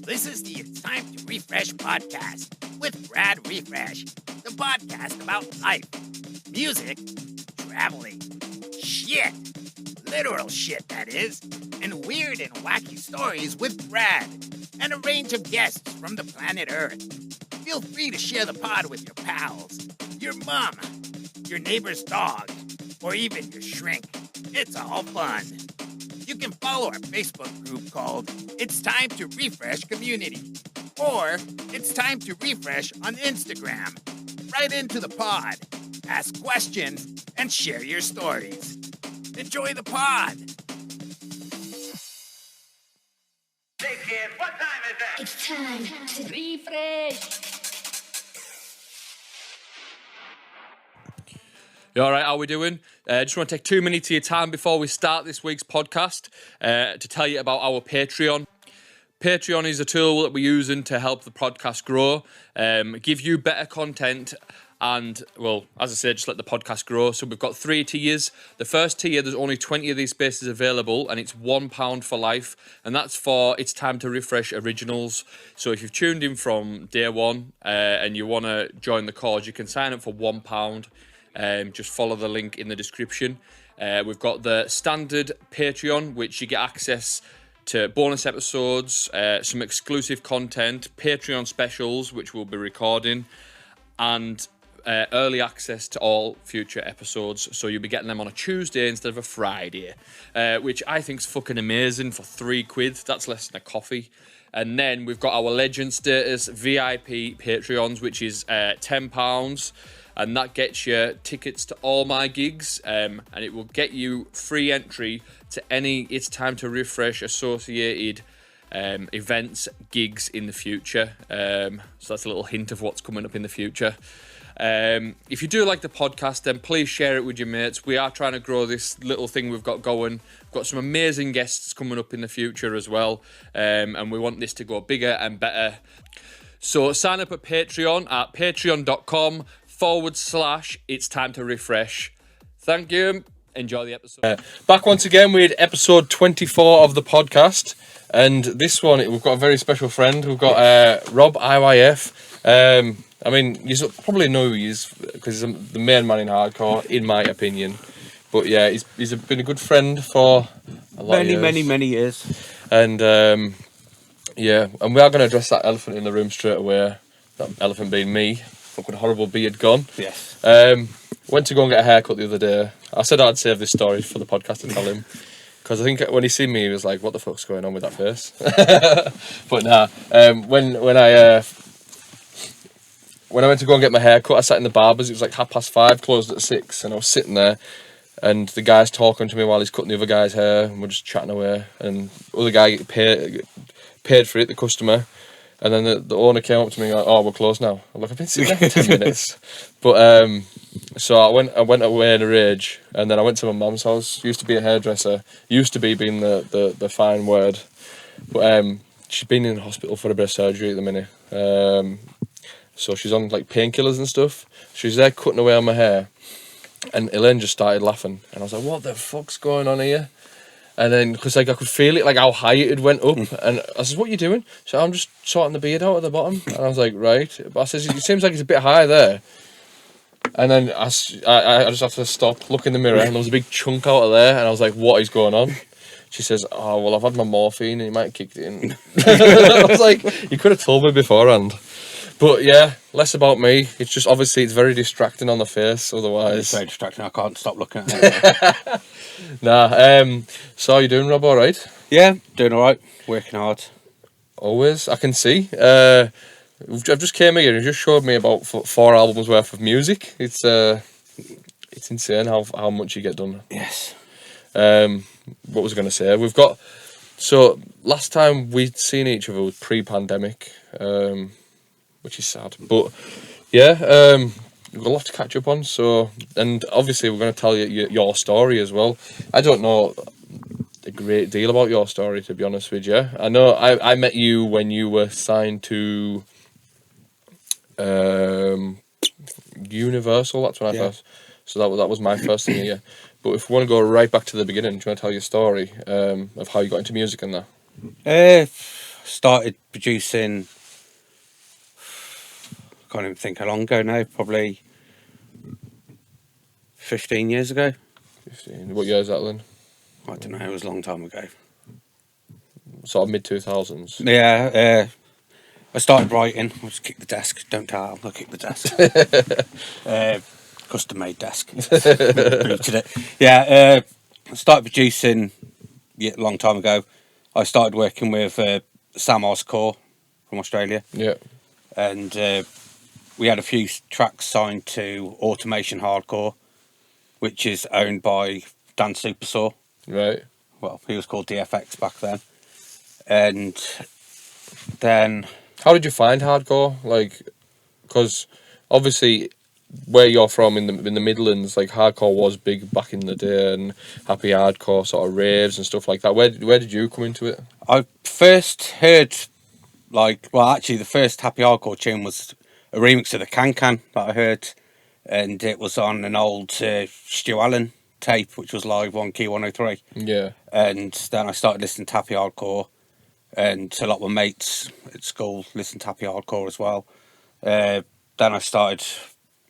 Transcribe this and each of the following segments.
This is the It's Time to Refresh podcast with Brad Refresh, the podcast about life, music, traveling, shit, literal shit that is, and weird and wacky stories with Brad, and a range of guests from the planet Earth. Feel free to share the pod with your pals, your mom, your neighbor's dog, or even your shrink. It's all fun. You can follow our Facebook group called It's Time to Refresh Community, or It's Time to Refresh on Instagram. Write into the pod, ask questions, and share your stories. Enjoy the pod. Hey kids, what time is that? It's time to refresh. You all right? How we doing? Just want to take 2 minutes of your time before we start this week's podcast to tell you about our Patreon. Patreon is a tool that we're using to help the podcast grow, give you better content, and, well, as I said, just let the podcast grow. So we've got 3 tiers. The first tier, there's only 20 of these spaces available, and it's £1 for life, and that's for It's Time to Refresh Originals. So if you've tuned in from day one and you want to join the cause, you can sign up for £1. Just follow the link in the description. We've got the standard Patreon, which you get access to bonus episodes, some exclusive content, Patreon specials, which we'll be recording, and early access to all future episodes. So you'll be getting them on a Tuesday instead of a Friday, which I think is fucking amazing for £3. That's less than a coffee. And then we've got our legend status VIP Patreons, which is £10. And that gets you tickets to all my gigs, and it will get you free entry to any It's Time to Refresh associated events, gigs in the future. So that's a little hint of what's coming up in the future. If you do like the podcast, then please share it with your mates. We are trying to grow this little thing we've got going. We've got some amazing guests coming up in the future as well, and we want this to go bigger and better. So sign up at Patreon at patreon.com/It's Time to Refresh. Thank you. Enjoy the episode. Back once again with episode 24 of the podcast. And this one, we've got a very special friend. We've got Rob IYF. I mean, you probably know who he is because he's the main man in hardcore, in my opinion. But yeah, he's been a good friend for a lot of years. Many years. And yeah, and we are going to address that elephant in the room straight away. That elephant being me. Fucking horrible beard gone. Yes. Went to go and get a haircut the other day. I said I'd save this story for the podcast to tell him. Because I think when he seen me, he was like, what the fuck's going on with that face? But nah, when I went to go and get my haircut, I sat in the barber's. It was like 5:30, closed at 6, and I was sitting there, and the guy's talking to me while he's cutting the other guy's hair, and we're just chatting away, and the other guy paid for it, the customer. And then the owner came up to me and like, oh, we're closed now. I'm like, I've been sitting there for 10 minutes. But, so I went away in a rage, and then I went to my mum's house. Used to be a hairdresser. Used to be being the fine word. But she's been in hospital for a bit of surgery at the minute. So she's on like painkillers and stuff. She's there cutting away on my hair. And Elaine just started laughing. And I was like, what the fuck's going on here? And then, because like I could feel it, like how high it went up, and I said, "What are you doing?" So I'm just sorting the beard out at the bottom, and I was like, "Right." But I says, "It seems like it's a bit high there." And then I just have to stop, look in the mirror, and there was a big chunk out of there, and I was like, "What is going on?" She says, "Oh well, I've had my morphine, and you might have kicked it in." I was like, "You could have told me beforehand." But yeah, less about me. It's just obviously it's very distracting on the face. Otherwise, It's very distracting. I can't stop looking at it. Nah. So how you doing, Rob? All right? Yeah, doing all right. Working hard. Always, I can see. I've just came here and just showed me about 4 albums worth of music. It's insane how much you get done. Yes. What was I going to say? We've got, so last time we'd seen each other was pre-pandemic, which is sad. But yeah, we've got a lot to catch up on. So, and obviously we're going to tell you your story as well. I don't know a great deal about your story, to be honest with you. I know I met you when you were signed to Universal. That's when I first. So that was my first thing here. But if we want to go right back to the beginning, do you want to tell your story of how you got into music and that? started producing. I can't even think how long ago now. Probably 15 years ago. 15. What year is that then? I don't know. It was a long time ago. Sort of mid 2000s. Yeah. I started writing. I'll just kick the desk. Don't tell. I'll kick the desk. Custom made desk. Booted it. Yeah. I started producing a long time ago. I started working with Sam Oscore from Australia. Yeah. And we had a few tracks signed to Automation Hardcore, which is owned by Dan Supersaw. Right. Well, he was called DFX back then. And then... How did you find hardcore? Like, because obviously where you're from in the Midlands, like hardcore was big back in the day, and happy hardcore sort of raves and stuff like that. Where did you come into it? I first heard, actually the first happy hardcore tune was a remix of the Can Can that I heard, and it was on an old Stu Allen tape, which was live on Key 103. Yeah. And then I started listening to happy hardcore, and a lot of my mates at school listened to happy hardcore as well. Then I started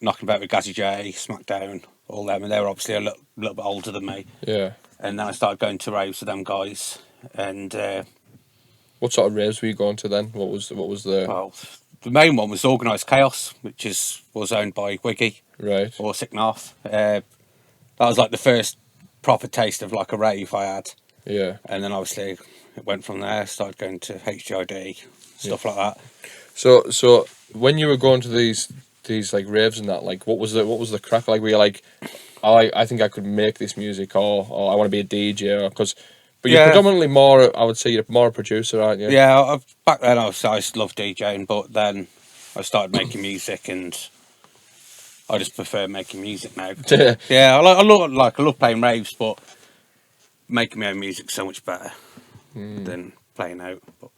knocking about with Gazzy J, Smackdown, all them, and they were obviously a little bit older than me. Yeah. And then I started going to raves with them guys. And what sort of raves were you going to then? What was the... well, the main one was Organised Chaos, which was owned by Wiggy, Right. or Sick North. That was like the first proper taste of like a rave I had. Yeah. And then obviously it went from there. Started going to HGID, stuff like that. So when you were going to these like raves and that, like what was the crack like? Were you like, I think I could make this music, or I want to be a DJ, or but you're predominantly more, I would say you're more a producer, aren't you? Yeah, back then I used to love DJing, but then I started making music, and I just prefer making music now. Yeah, I love playing raves, but making my own music's so much better than playing out. But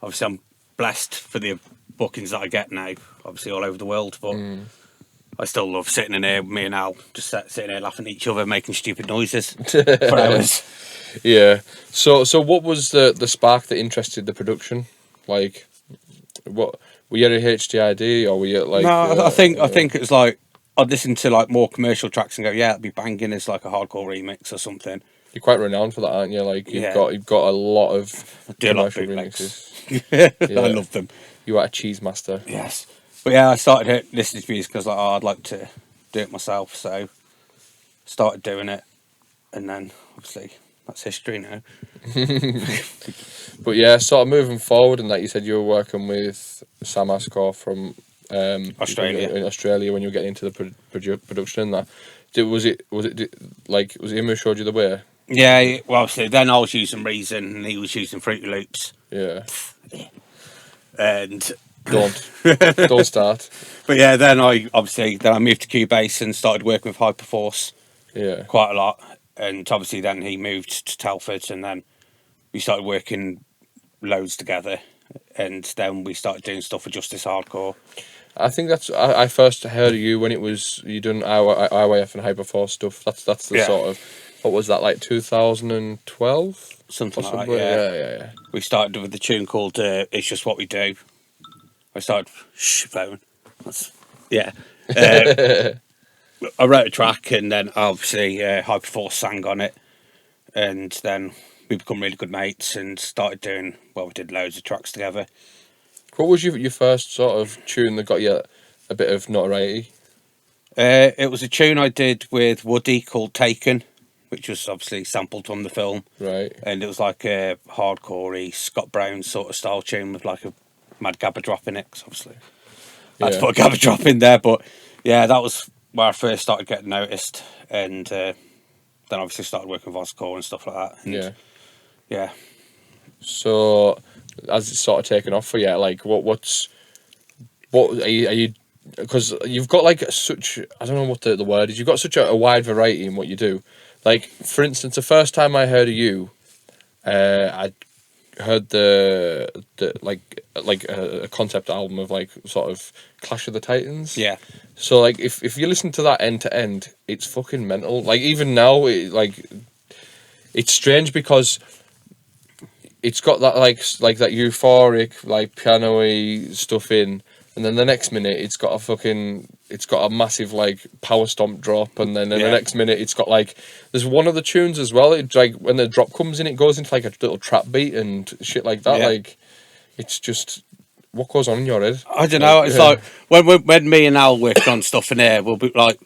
obviously I'm blessed for the bookings that I get now, obviously all over the world, but I still love sitting in here, me and Al, just sitting here laughing at each other, making stupid noises for hours. Yeah. So what was the spark that interested the production? Like, what were you at HDID, or were you like? No, I think it was like I'd listen to like more commercial tracks and go, yeah, it'd be banging as like a hardcore remix or something. You're quite renowned for that, aren't you? Like you've got a lot of commercial remixes. I love them. You are a cheese master. Yes, but yeah, I started listening to music because I'd like to do it myself, so started doing it, and then obviously that's history now. But yeah, sort of moving forward, and like you said, you were working with Sam Ascore from Australia. In Australia when you were getting into the production and that. Was it him who showed you the way? Yeah, well, obviously then I was using Reason and he was using Fruity Loops. Yeah. And don't start. But yeah, then I moved to Cubase and started working with Hyperforce. Yeah. Quite a lot. And obviously then he moved to Telford, and then we started working loads together, and then we started doing stuff for Justice Hardcore. I think I first heard of you when it was you done IYF and Hyperforce stuff. That's the sort of, what was that, like 2012? Something like that, yeah. We started with the tune called It's Just What We Do. I started phone. I wrote a track, and then obviously Hyperforce sang on it, and then we become really good mates and started doing, we did loads of tracks together. What was your first sort of tune that got you a bit of notoriety? It was a tune I did with Woody called Taken, which was obviously sampled from the film. Right. And it was like a hardcore-y Scott Brown sort of style tune with like a mad gabba drop in it, because obviously I had to put a gabba drop in there. But yeah, that was where I first started getting noticed, and then obviously started working with Oscore and stuff like that. And yeah. So as it's sort of taken off for you, like what are you because you've got like such, I don't know what the word is, you've got such a wide variety in what you do. Like, for instance, the first time I heard of you, I heard the a concept album of like sort of Clash of the Titans. Yeah. So like if you listen to that end to end, it's fucking mental. Like even now, it's strange because it's got that like that euphoric like piano-y stuff in, and then the next minute it's got a massive like power stomp drop, and then in the next minute it's got like there's one of the tunes as well. It's like when the drop comes in, it goes into like a little trap beat and shit like that. Like it's just what goes on in your head. I don't know. It's like when me and Al work on stuff in here, we'll be like,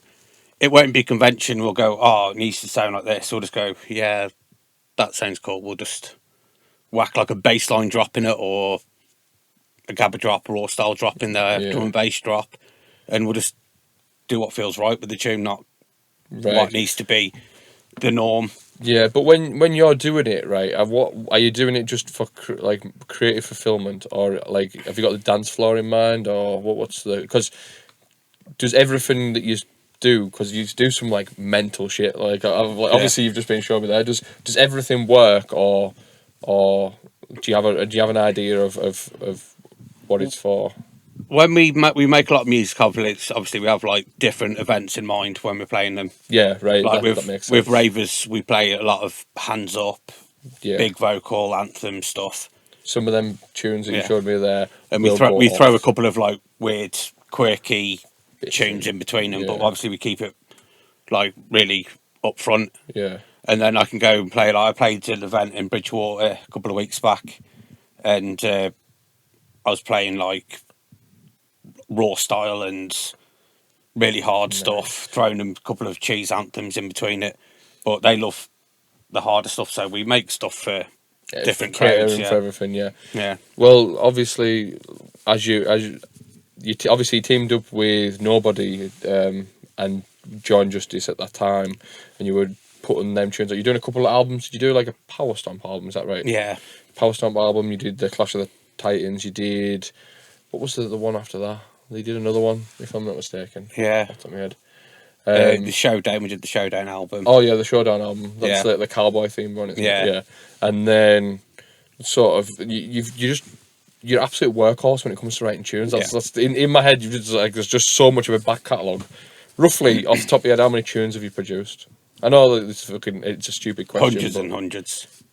it won't be convention. We'll go, oh, it needs to sound like this. We'll just go, yeah, that sounds cool. We'll just whack like a bass line drop in it, or a gabba drop, or raw style drop in there, drum and bass drop, and we'll just do what feels right with the tune, not what needs to be the norm. Yeah, but when you're doing it, right, what are you doing it just for like creative fulfillment, or like have you got the dance floor in mind, or what's the, because does everything that you do, because you do some like mental shit, like obviously you've just been showing me there, does everything work, or do you have an idea of what it's for? When we make a lot of music, obviously we have like different events in mind when we're playing them. Yeah, right. Like that makes sense. with ravers, we play a lot of hands up, yeah, big vocal anthem stuff. Some of them tunes that you showed me there, and we throw a couple of like weird, quirky tunes in between them, but obviously we keep it like really up front. Yeah. And then I can go and play. Like I played an event in Bridgewater a couple of weeks back, and I was playing like raw style and really hard stuff, throwing them a couple of cheese anthems in between it. But they love the harder stuff, so we make stuff for different crowds. For everything, yeah. Well, obviously, as you obviously teamed up with Nobody and John Justice at that time, and you were putting them tunes. You're doing a couple of albums. Did you do like a Power Stomp album? Is that right? Yeah. Power Stomp album. You did the Clash of the Titans. You did, what was the one after that? They did another one, if I'm not mistaken. Yeah. Off the top of my head. The Showdown. We did the Showdown album. Oh yeah, the Showdown album. That's the cowboy theme one. Isn't it? Yeah. And then sort of you're absolute workhorse when it comes to writing tunes. That's in my head. You just like there's just so much of a back catalogue. Roughly off the top of your head, how many tunes have you produced? I know that it's a stupid question. Hundreds and hundreds.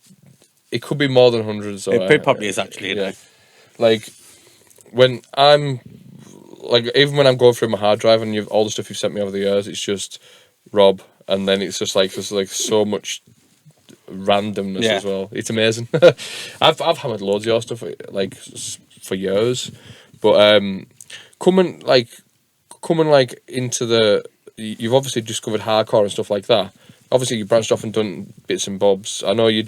It could be more than hundreds. It probably is actually. Yeah. Like when I'm like, even when I'm going through my hard drive and all the stuff you've sent me over the years, it's just Rob, and then it's just like there's like so much randomness as well. It's amazing. I've hammered loads of your stuff like for years, but coming into the, you've obviously discovered hardcore and stuff like that. Obviously you branched off and done bits and bobs. I know you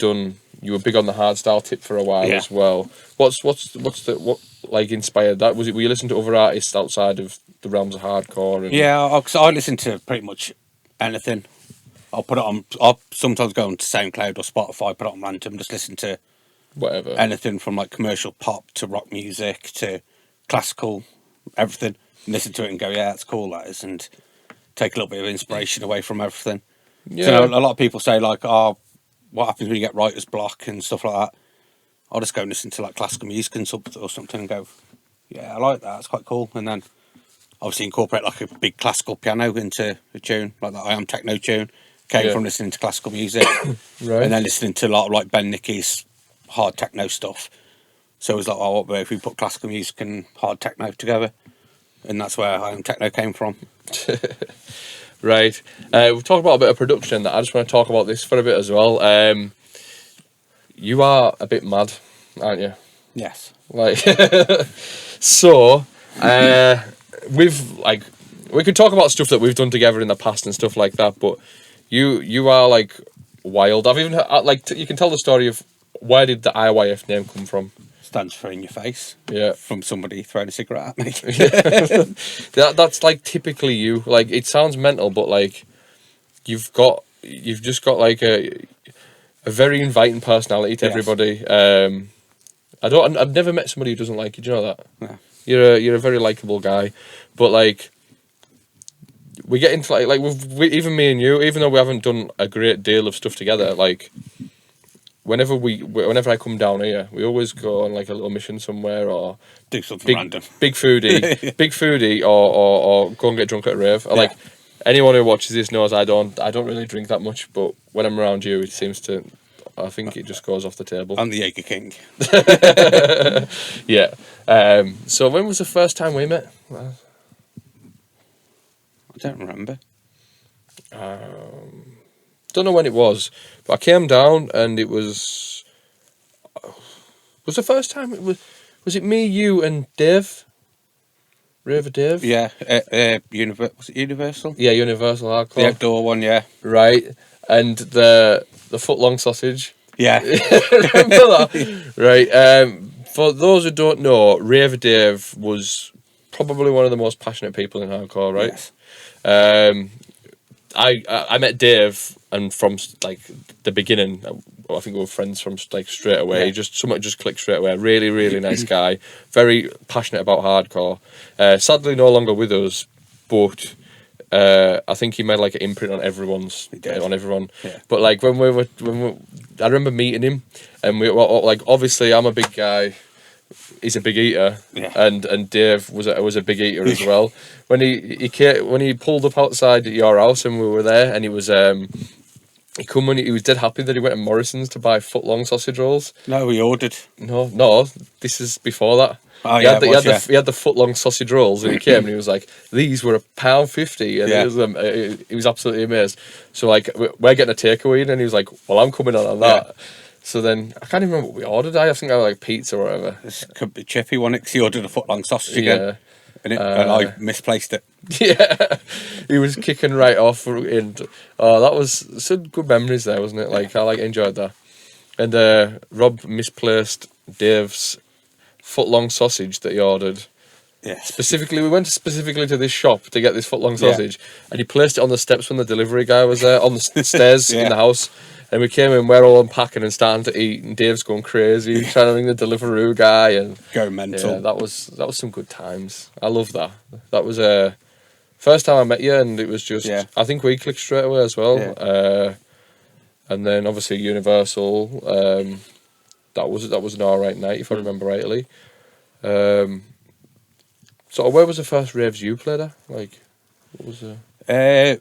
were big on the hardstyle tip for a while as well. What like inspired that? Were you listening to other artists outside of the realms of hardcore? I listen to pretty much anything. I'll sometimes go on to SoundCloud or Spotify, put it on random, just listen to whatever. Anything from like commercial pop to rock music to classical, everything. Listen to it and go, yeah, that's cool, that is, and take a little bit of inspiration away from everything. Yeah. So, a lot of people say like, oh, what happens when you get writer's block and stuff like that? I'll just go and listen to like classical music and or something and go, yeah, I like that, it's quite cool. And then obviously incorporate like a big classical piano into a tune, like that I Am Techno tune. Came from listening to classical music. Right. And then listening to a lot of like Ben Nicky's hard techno stuff. So it was like, oh, what if we put classical music and hard techno together? And that's where I Am Techno came from. Right. We've talked about a bit of production. That I just want to talk about this for a bit as well. You are a bit mad, aren't you? Yes. Like, so, we've like, we could talk about stuff that we've done together in the past and stuff like that. But you are like wild. I've even like you can tell the story of where did the IYF name come from? Stands for in your face. Yeah. From somebody throwing a cigarette at me. That's like typically you. Like it sounds mental, but like you've just got like a very inviting personality to everybody. I've never met somebody who doesn't like you. Do you know that? Yeah. You're a very likable guy, but like we get into like even me and you, even though we haven't done a great deal of stuff together, like whenever I come down here, we always go on like a little mission somewhere or do something random, big foodie, or go and get drunk at a rave. Like anyone who watches this knows I don't really drink that much, but when I'm around you, it seems to I think it just goes off the table. I'm the Jaeger King. Yeah. So when was the first time we met? I don't remember. Don't know when it was, but I came down and it was the first time. Was it me, you, and Dave? Raver Dave? Yeah, was it Universal? Yeah, Universal Hardcore. The outdoor one, yeah. Right, and the foot-long sausage. Yeah. Remember that? Right. For those who don't know, Raver Dave was probably one of the most passionate people in hardcore, right? Yes. I met Dave, and from like the beginning, I think we were friends from like straight away. Yeah. Something just clicked straight away. Really, really nice guy. Very passionate about hardcore. Sadly, no longer with us, but I think he made like an imprint on everyone. Yeah. But like when we I remember meeting him, and we were like, obviously I'm a big guy. He's a big eater, Yeah. and Dave was a big eater as well. When he pulled up outside at your house and we were there, and he was he was dead happy that he went to Morrison's to buy foot-long sausage rolls. No, we ordered. No, this is before that. Oh, he yeah, he had the foot-long sausage rolls, and he came and he was like, "These were £1.50," and Yeah. he was absolutely amazed. So like we're getting a takeaway, and he was like, "Well, I'm coming on that." Yeah. So then I can't even remember what we ordered. I think I had like pizza or whatever. This could be Chippy, wasn't it? 'Cause he ordered a foot-long sausage again. Yeah. And I misplaced it. Yeah, he was kicking right off, and that was some good memories there, wasn't it? Like I enjoyed that. And Rob misplaced Dave's foot-long sausage that he ordered. Yes. Specifically, we went specifically to this shop to get this foot-long Yeah. sausage, and he placed it on the steps when the delivery guy was there, on the stairs in the house. And we came in, we're all unpacking and starting to eat, and Dave's going crazy, trying to ring the Deliveroo guy, and Go mental. yeah, that was some good times. I love that. That was first time I met you, and it was just I think we clicked straight away as well. Yeah. And then obviously Universal, that was an alright night if I remember rightly. So where was the first raves you played at? Like, what was the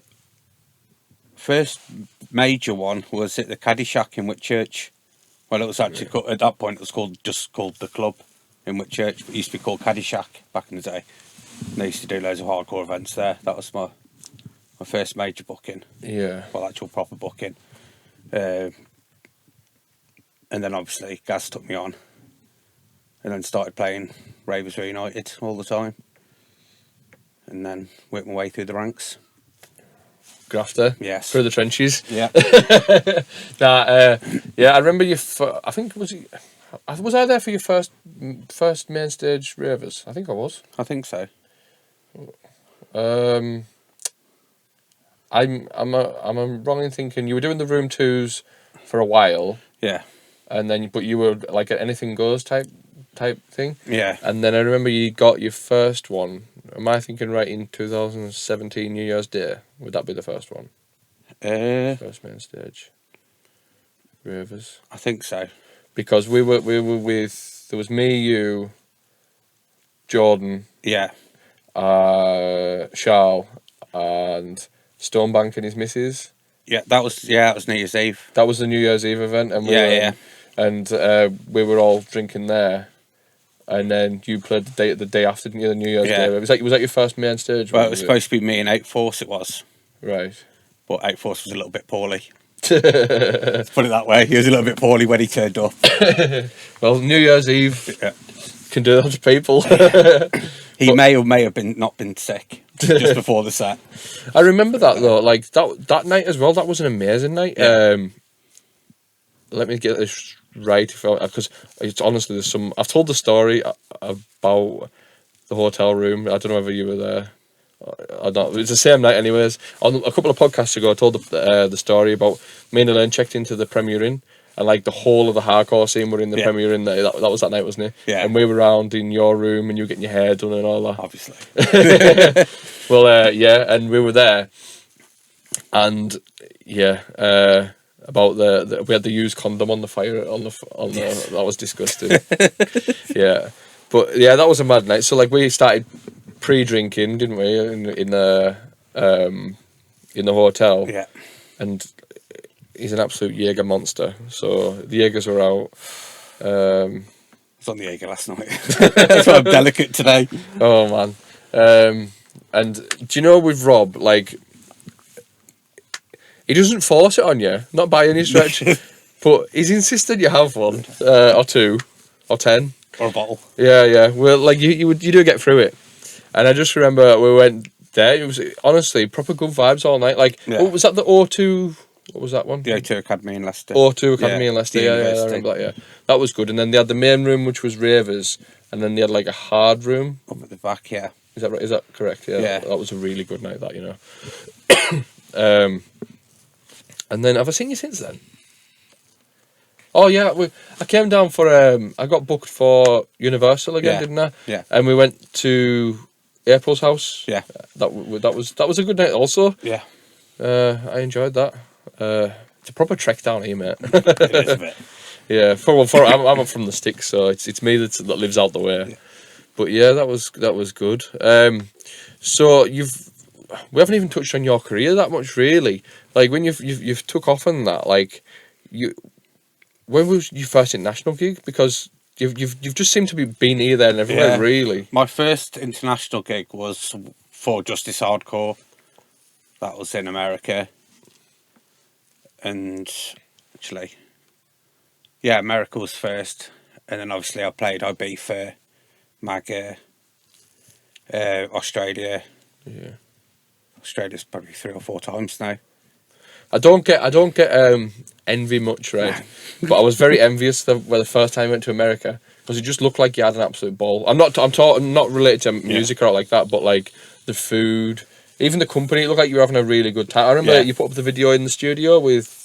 First major one was at the Caddy Shack in Whitchurch. Well, it was actually at that point it was just called the Club in Whitchurch, but it used to be called Caddy Shack back in the day. And they used to do loads of hardcore events there. That was my first major booking. Yeah. Well, actual proper booking. And then obviously Gaz took me on, and then started playing Ravers Reunited all the time, and then worked my way through the ranks. Grafter? Yes. Through the trenches? Yeah. Yeah, I remember you. I think was I there for your first main stage ravers? I think I was. I think so. I'm wrong in thinking you were doing the room twos for a while, Yeah. and then but you were like an anything goes type thing. Yeah. And then I remember you got your first one. Am I thinking right in 2017 New Year's Day? Would that be the first one? First main stage. Ravers. I think so. Because we were with, there was me, you, Jordan, Yeah. Charles, and Stonebank and his missus. Yeah, that was New Year's Eve. That was the New Year's Eve event, and we were all drinking there. And then you played the day after, didn't you? The New Year's Day. Was that your first main stage? Well, it was supposed to be me and Outforce. It was. Right. But Outforce was a little bit poorly. Let's put it that way. He was a little bit poorly when he turned up. Well, New Year's Eve can do that to people. He may or may have not been sick just before the set. I remember that though. Like that night as well. That was an amazing night. Yeah. Let me get this right, because it's honestly there's some. I've told the story about the hotel room. I don't know whether you were there. I don't. It's the same night, anyways. On a couple of podcasts ago, I told the story about me and Elaine checked into the Premier Inn, and like the whole of the hardcore scene were in the Premier Inn. That was that night, wasn't it? Yeah. And we were around in your room, and you were getting your hair done and all that. Obviously. Well, yeah, and we were there, and about we had the used condom on the fire on the that was disgusting. Yeah, but yeah, that was a mad night. So like we started pre-drinking, didn't we, in the hotel? Yeah. And he's an absolute Jaeger monster. So the Jaegers were out. I was on the Jaeger last night. That's why I'm delicate today. Oh man. And do you know with Rob, like, he doesn't force it on you, not by any stretch, but he's insisted you have one, or 2, or 10. Or a bottle. Yeah. Well, like you do get through it. And I just remember we went there. It was honestly proper good vibes all night. Like, Yeah. oh, was that the O2? What was that one? The O2 Academy in Leicester. O2 Academy in Leicester. the Yeah, I university. remember that. Yeah, that was good. And then they had the main room, which was ravers, and then they had like a hard room. Up at the back, yeah. Is that right? Is that correct? Yeah. Yeah. That was a really good night. That, you know. And then have I seen you since then? Oh yeah, I came down for I got booked for Universal again, Yeah. didn't I? Yeah. And we went to April's house. Yeah. That was a good night also. Yeah. I enjoyed that. It's a proper trek down here, mate. It is a bit. Yeah. I'm from the sticks, so it's me that lives out the way. Yeah. But yeah, that was good. So we haven't even touched on your career that much, really. Like when you've took off on that, like when was your first international gig? Because you've just seemed to be been here, there, and everywhere, Yeah. really. My first international gig was for Justice Hardcore. That was in America. And actually, yeah, America was first. And then obviously I played IB for MAGA, Australia. Yeah. Australia's probably 3 or 4 times now. I don't get envy much, right? But I was very envious the first time I went to America, because it just looked like you had an absolute ball. I'm not related to music or like that, but like the food, even the company, it looked like you were having a really good time. I remember you put up the video in the studio with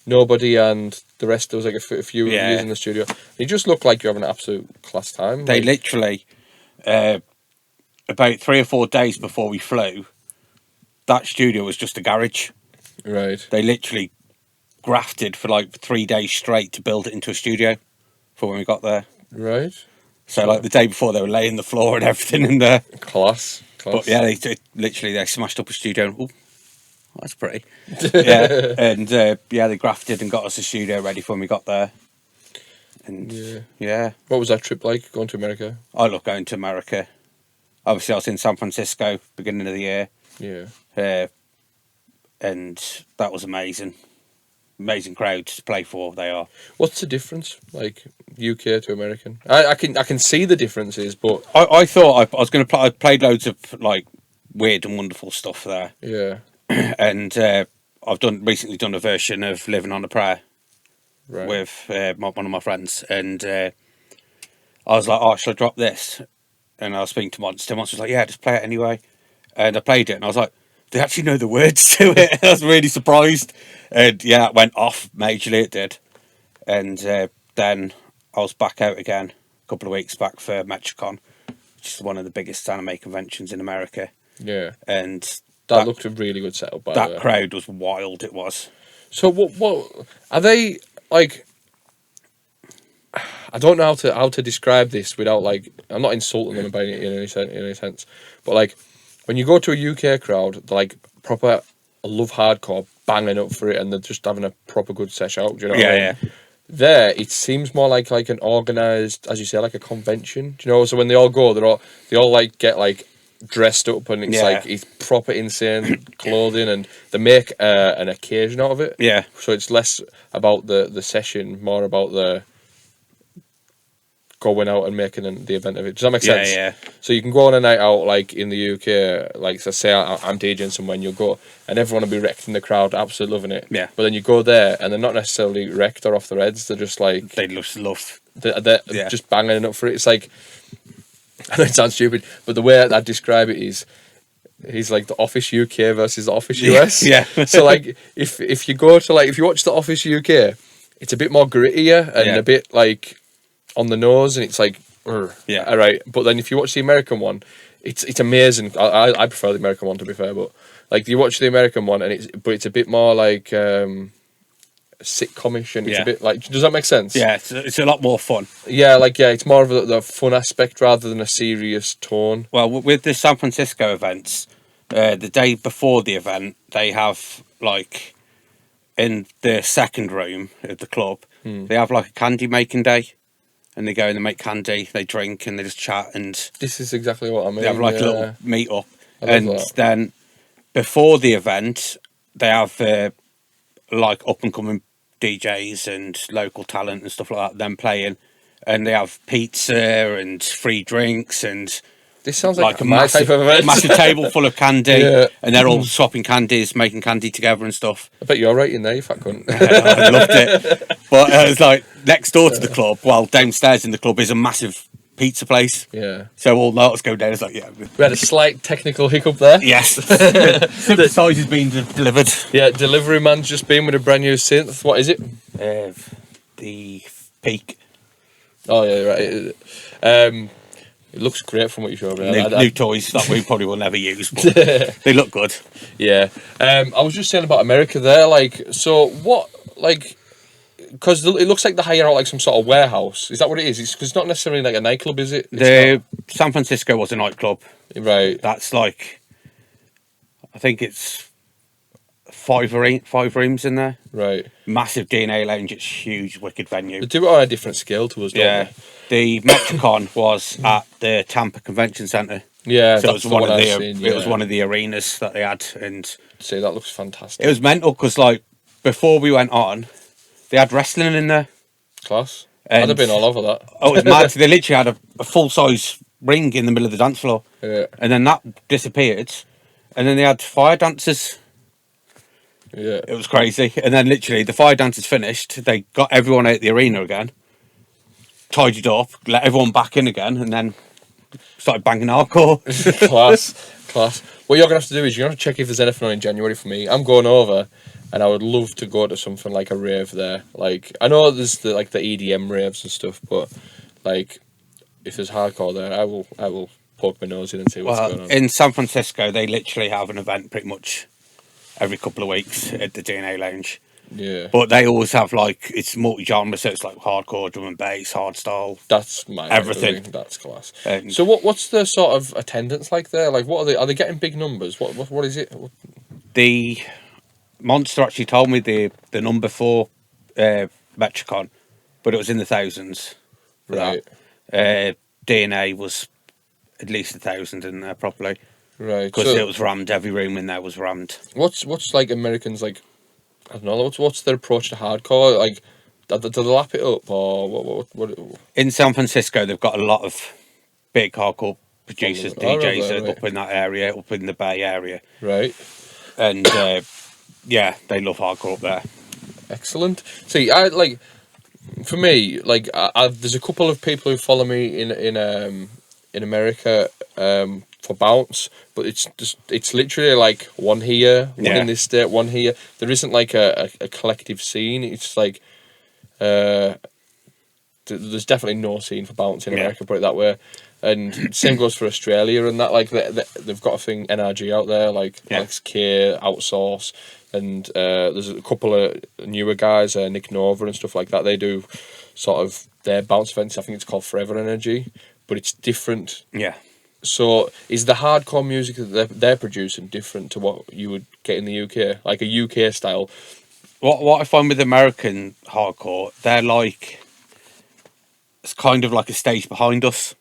nobody and the rest. There was like a few reviews in the studio. It just looked like you're having an absolute class time. They like, literally, about 3 or 4 days before we flew, that studio was just a garage. right. They literally grafted for like 3 days straight to build it into a studio for when we got there. Right. So like the day before they were laying the floor and everything in there. Class. But yeah, they smashed up a studio. And, oh, that's pretty. Yeah, and they grafted and got us a studio ready for when we got there. And yeah, What was that trip like, going to America? I love going to America. Obviously, I was in San Francisco beginning of the year. Yeah. And that was amazing. Amazing crowds to play for, they are. What's the difference, like UK to American? I can see the differences, but I thought I was going to play. I played loads of like weird and wonderful stuff there, yeah, and I've recently done a version of Living on a Prayer right. with one of my friends, and I was like, "Oh, should I drop this?" And I was speaking to Monster. Monster was like, "Yeah, just play it anyway." And I played it, and I was like, "They actually know the words to it." I was really surprised, and yeah, it went off majorly. It did, and then I was back out again a couple of weeks back for Metricon, which is one of the biggest anime conventions in America. Yeah, And that looked a really good setup. By the way. that crowd was wild. It was. So what are they like? I don't know how to describe this without like, I'm not insulting them by in any sense, but like when you go to a UK crowd, they're like proper love hardcore, banging up for it, and they're just having a proper good sesh out. Do you know what I mean? Yeah. There, it seems more like an organised, as you say, like a convention. Do you know? So when they all go, they all like get like dressed up, and it's like it's proper insane clothing, and they make an occasion out of it. Yeah. So it's less about the session, more about the going out and making the event of it. Does that make sense? Yeah. So you can go on a night out, like in the UK, like so say I'm DJing somewhere, and you'll go, and everyone will be wrecked in the crowd, absolutely loving it. Yeah. But then you go there, and they're not necessarily wrecked or off their heads. They're just like They love. they're just banging it up for it. It's like, I know it sounds stupid, but the way I describe it is, he's like the Office UK versus the Office US. Yeah. So like, if you go to if you watch the Office UK, it's a bit more grittier and a bit like on the nose, and it's like, Yeah. all right. But then if you watch the American one, it's amazing. I prefer the American one, to be fair, but like you watch the American one, and it's a bit more like sitcomish, and it's a bit like, does that make sense? Yeah, it's a lot more fun. Yeah, it's more of the fun aspect rather than a serious tone. Well, with the San Francisco events, the day before the event, they have like in the second room of the club, they have like a candy making day, and they go and they make candy, they drink, and they just chat, and This is exactly what I mean. they have like a yeah. little meet up. I love And that. then before the event, they have like up and coming DJs and local talent and stuff like that, them playing, and they have pizza and free drinks and This sounds like, a my massive, type of event. massive table full of candy, Yeah. and they're all swapping candies, making candy together and stuff. I bet you're right in there, you fat cunt. I loved it. But it's like next door to the club, well, downstairs in the club is a massive pizza place. Yeah. So all nights go down. It's like, yeah. We had a slight technical hiccup there. Yes. The size has been delivered. Yeah, delivery man's just been with a brand new synth. What is it? The Peak. Oh yeah, right. It looks great from what you showed me. New toys that we probably will never use, but they look good. Yeah. I was just saying about America there. Like, so what? Like, because it looks like they hire out like some sort of warehouse. Is that what it is? It's 'cause it's not necessarily like a nightclub, is it? San Francisco was a nightclub. Right. That's like, I think it's five rooms in there. Right. Massive DNA lounge. It's huge, wicked venue. They do it on a different scale to us, don't Yeah. The Metricon was at the Tampa Convention Center. they? Yeah. So it that's was one of I've the seen, it was yeah. one of the arenas that they had, and See, that looks fantastic. it was mental because like before we went on, they had wrestling in there. Class. And- I'd have been all over that. Oh, it was mad. They literally had a full size ring in the middle of the dance floor, Yeah. and then that disappeared, and then they had fire dancers. Yeah. It was crazy. And then literally the fire dancers finished. They got everyone out the arena again, tidied up, let everyone back in again, and then started banging hardcore. Class. What you're gonna have to do is you're gonna check if there's anything on in January for me. I'm going over, and I would love to go to something like a rave there. Like I know there's the EDM raves and stuff, but like if there's hardcore there, I will poke my nose in and see what's going on. In San Francisco, they literally have an event pretty much every couple of weeks at the DNA Lounge. Yeah, But they always have like, it's multi-genre, so it's like hardcore, drum and bass, hardstyle. that's my everything. thing. That's class. And- So what's the sort of attendance like there? Like what are they? Are they getting big numbers? What is it? The Monster actually told me the number for Metricon, but it was in the thousands. For Right. That. DNA was at least 1,000 in there properly, Right. because So it was rammed. Every room in there was rammed. what's like Americans like? I don't know. What's their approach to hardcore? Like, do they lap it up or what? In San Francisco, they've got a lot of big hardcore producers, Oh, right, DJs right. up in that area, up in the Bay Area, Right. and yeah, they love hardcore up there. Excellent. See, I like. For me, like, there's a couple of people who follow me in America for bounce, but it's literally like one here, one Yeah. in this state, one here. There isn't like a collective scene. It's like there's definitely no scene for bounce in Yeah. America, put it that way. And same goes for Australia and that. Like they've got a thing NRG out there, like Yeah. Alex K, Outsource, and there's a couple of newer guys, Nick Nova and stuff like that. They do sort of their bounce events. I think it's called Forever Energy, but it's different. Yeah. So is the hardcore music that they're producing different to what you would get in the UK, like a UK style? What I find with American hardcore, they're like, it's kind of like a stage behind us.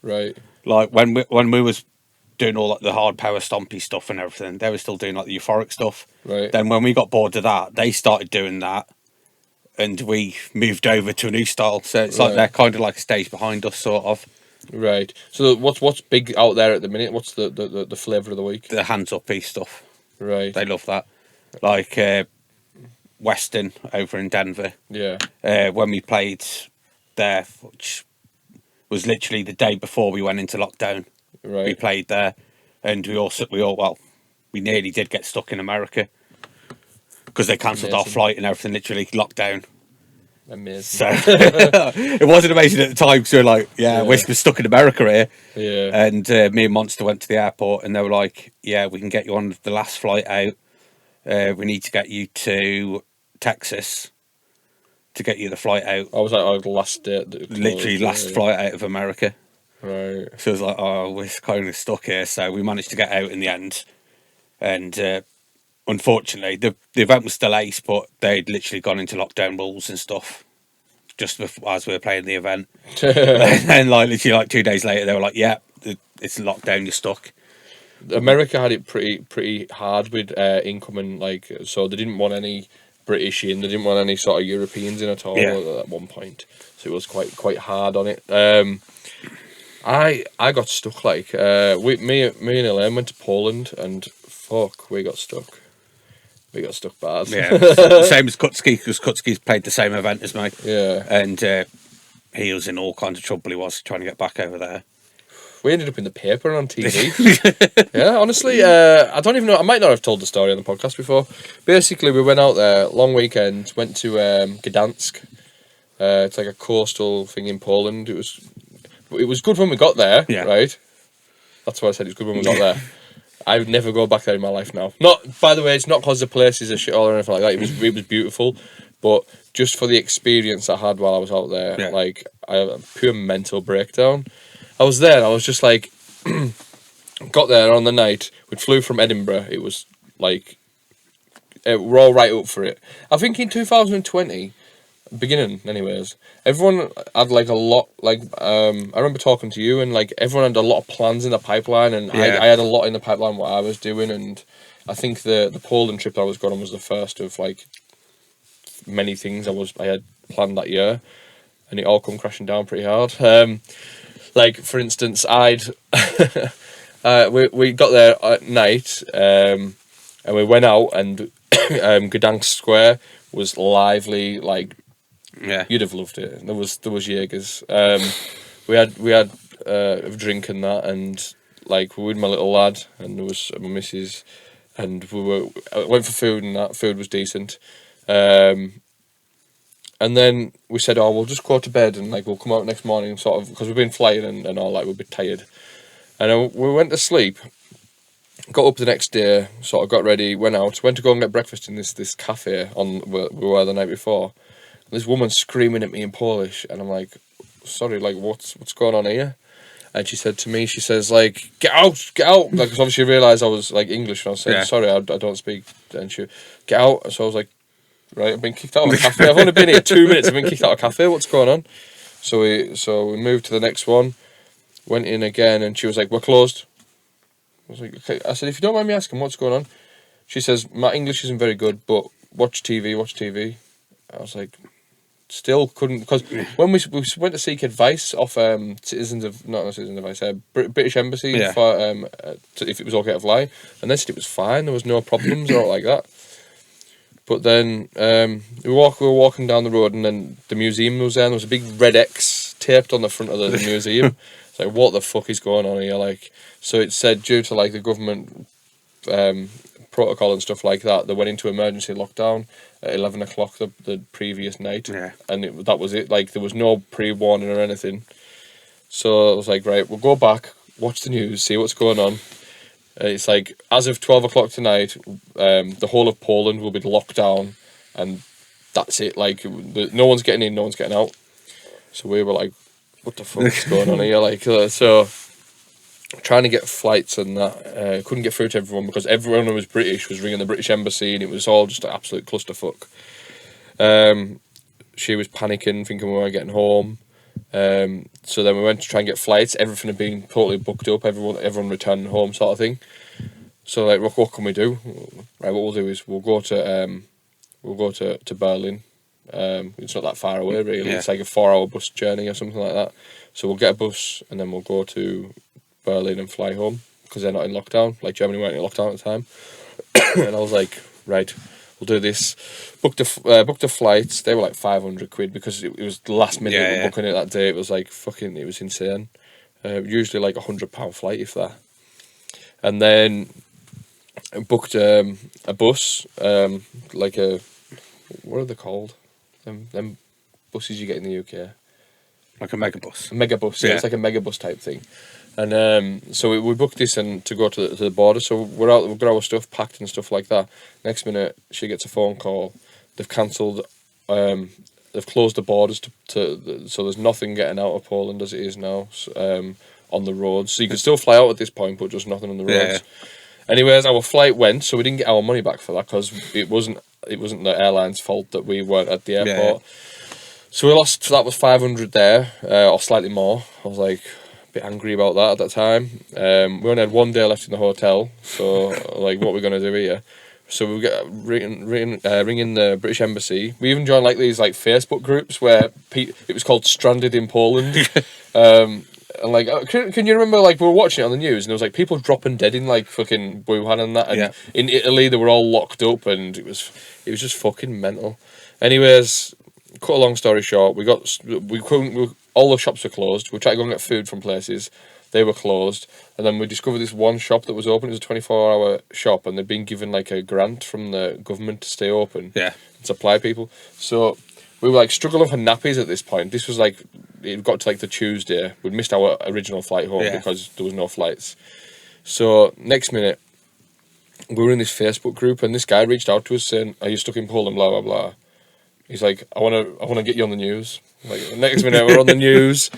Right. Like when we was doing all like the hard power stompy stuff and everything, they were still doing like the euphoric stuff. Right. Then when we got bored of that, they started doing that, and we moved over to a new style. So it's like Right. they're kind of like a stage behind us, sort of. Right. So what's big out there at the minute? What's the flavour of the week? The hands up piece stuff. Right. They love that. Like Weston over in Denver. Yeah. When we played there, which was literally the day before we went into lockdown. Right. We played there, and we nearly did get stuck in America because they cancelled our Amazing. flight and everything. Literally lockdown. Amazing. So it wasn't amazing at the time. So we were like, yeah, we're stuck in America here. Yeah. And me and Monster went to the airport, and they were like, yeah, we can get you on the last flight out. We need to get you to Texas to get you the flight out. I was like, the last day. Literally last flight out of America. Right. So it was like, oh, we're kind of stuck here. So we managed to get out in the end. And unfortunately, the event was still ace, but they'd literally gone into lockdown rules and stuff just as we were playing the event. And like literally like 2 days later, they were like, "Yeah, it's lockdown. You're stuck." America had it pretty hard with incoming, like, so they didn't want any British in, they didn't want any sort of Europeans in at all at one point. So it was quite hard on it. I got stuck, like, me and Elaine went to Poland, and fuck, we got stuck. We got stuck bad. Yeah, same as Kutski, because Kutski's played the same event as me. Yeah. And he was in all kinds of trouble. He was trying to get back over there. We ended up in the paper and on TV. Yeah, honestly, I don't even know. I might not have told the story on the podcast before. Basically, we went out there, long weekend, went to Gdansk. It's like a coastal thing in Poland. It was good when we got there, right? That's why I said it was good when we got there. I would never go back there in my life now. Not, by the way, it's not because the place is a shithole or anything like that. It was beautiful, but just for the experience I had while I was out there, like, I had a pure mental breakdown. I was there and I was just like, got there on the night. We flew from Edinburgh. It was like, we're all right up for it. I think in 2020, beginning anyways, everyone had like a lot, like, I remember talking to you and like everyone had a lot of plans in the pipeline, and I had a lot in the pipeline what I was doing, and I think the Poland trip I was going on was the first of like many things I had planned that year, and it all come crashing down pretty hard. Like, for instance, we got there at night, and we went out, and Gdansk Square was lively, like, you'd have loved it. There was Jaegers. We had a drink and that, and like, we were with my little lad, and there was my missus, and went for food, and that food was decent. And then we said, "Oh, we'll just go to bed, and like we'll come out next morning," sort of, because we've been flying and all that, we're a bit tired. And we went to sleep. Got up the next day, sort of got ready, went to go and get breakfast in this cafe where we were the night before. And this woman screaming at me in Polish, and I'm like, "Sorry, like, what's going on here?" And she said to me, she says, like, get out, like, because obviously she realised I was like English, and I was saying, "Sorry, I don't speak." And she, "Get out." So I was like, "Right, I've been kicked out of a cafe. I've only been here 2 minutes. I've been kicked out of a cafe. What's going on?" So we moved to the next one, went in again, and she was like, "We're closed." I was like, "Okay." I said, "If you don't mind me asking, what's going on?" She says, "My English isn't very good, but watch TV. I was like, still couldn't, because when we went to seek advice off British Embassy for if it was okay to fly, and they said it was fine, there was no problems or like that. But then we were walking down the road, and then the museum was there, and there was a big red X taped on the front of the museum. It's like, what the fuck is going on here? Like, so it said due to like the government protocol and stuff like that, they went into emergency lockdown at 11 o'clock the previous night, and that was it. Like, there was no pre-warning or anything. So I was like, right, we'll go back, watch the news, see what's going on. It's like, as of 12 o'clock tonight, the whole of Poland will be locked down, and that's it. Like, no one's getting in, no one's getting out. So we were like, what the fuck is going on here? Like, so trying to get flights and that, couldn't get through to everyone, because everyone who was British was ringing the British Embassy, and it was all just an absolute clusterfuck. She was panicking, thinking we weren't getting home. So then we went to try and get flights. Everything had been totally booked up. Everyone returning home, sort of thing. So like, what can we do? Right, what we'll do is we'll go to Berlin. It's not that far away, really. It's like a 4-hour bus journey or something like that. So we'll get a bus, and then we'll go to Berlin and fly home, because they're not in lockdown. Like, Germany weren't in lockdown at the time. And I was like, right, we'll do this. Booked the flights. They were like 500 quid, because it was the last minute booking it that day. It was like it was insane. Usually like £100 flight, if that. And then booked a bus, like what are they called? Them buses you get in the UK. Like a megabus. A megabus, yeah. It's like a megabus type thing. And so we booked this and to go to the border. So we're out, we've got our stuff packed and stuff like that. Next minute, she gets a phone call. They've cancelled. They've closed the borders so there's nothing getting out of Poland as it is now on the roads. So you can still fly out at this point, but just nothing on the roads. Anyways, our flight went, so we didn't get our money back for that because it wasn't the airline's fault that we weren't at the airport. So we lost. That was 500 there, or slightly more. I was like a bit angry about that at that time. We only had 1 day left in the hotel, so like, what are we gonna do here? So we got ringing the British Embassy. We even joined like these like Facebook groups where it was called Stranded in Poland. And like, can you remember like we were watching it on the news and there was like people dropping dead in like fucking Wuhan and that, and in Italy they were all locked up and it was just fucking mental. Anyways, cut a long story short, all the shops were closed. We tried to go and get food from places. They were closed, and then we discovered this one shop that was open. It was a 24-hour shop, and they'd been given like a grant from the government to stay open, and supply people. So we were like struggling for nappies at this point. This was like, it got to like the Tuesday. We'd missed our original flight home because there was no flights. So next minute, we were in this Facebook group, and this guy reached out to us saying, "Are you stuck in Poland?" Blah blah blah. He's like, I want to get you on the news. Like, next minute, we're on the news.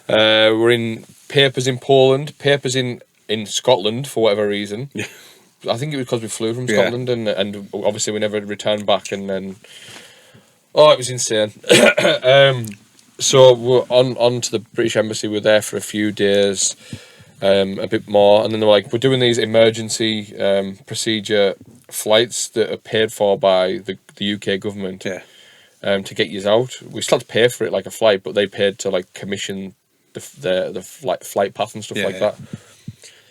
We're in papers in Poland, papers in Scotland for whatever reason. I think it was because we flew from Scotland, and obviously we never returned back. And then, it was insane. So we're on to the British Embassy. We're there for a few days, a bit more, and then they're like, we're doing these emergency procedure flights that are paid for by the UK government. To get you out. We still had to pay for it like a flight, but they paid to like commission the flight path and stuff like that.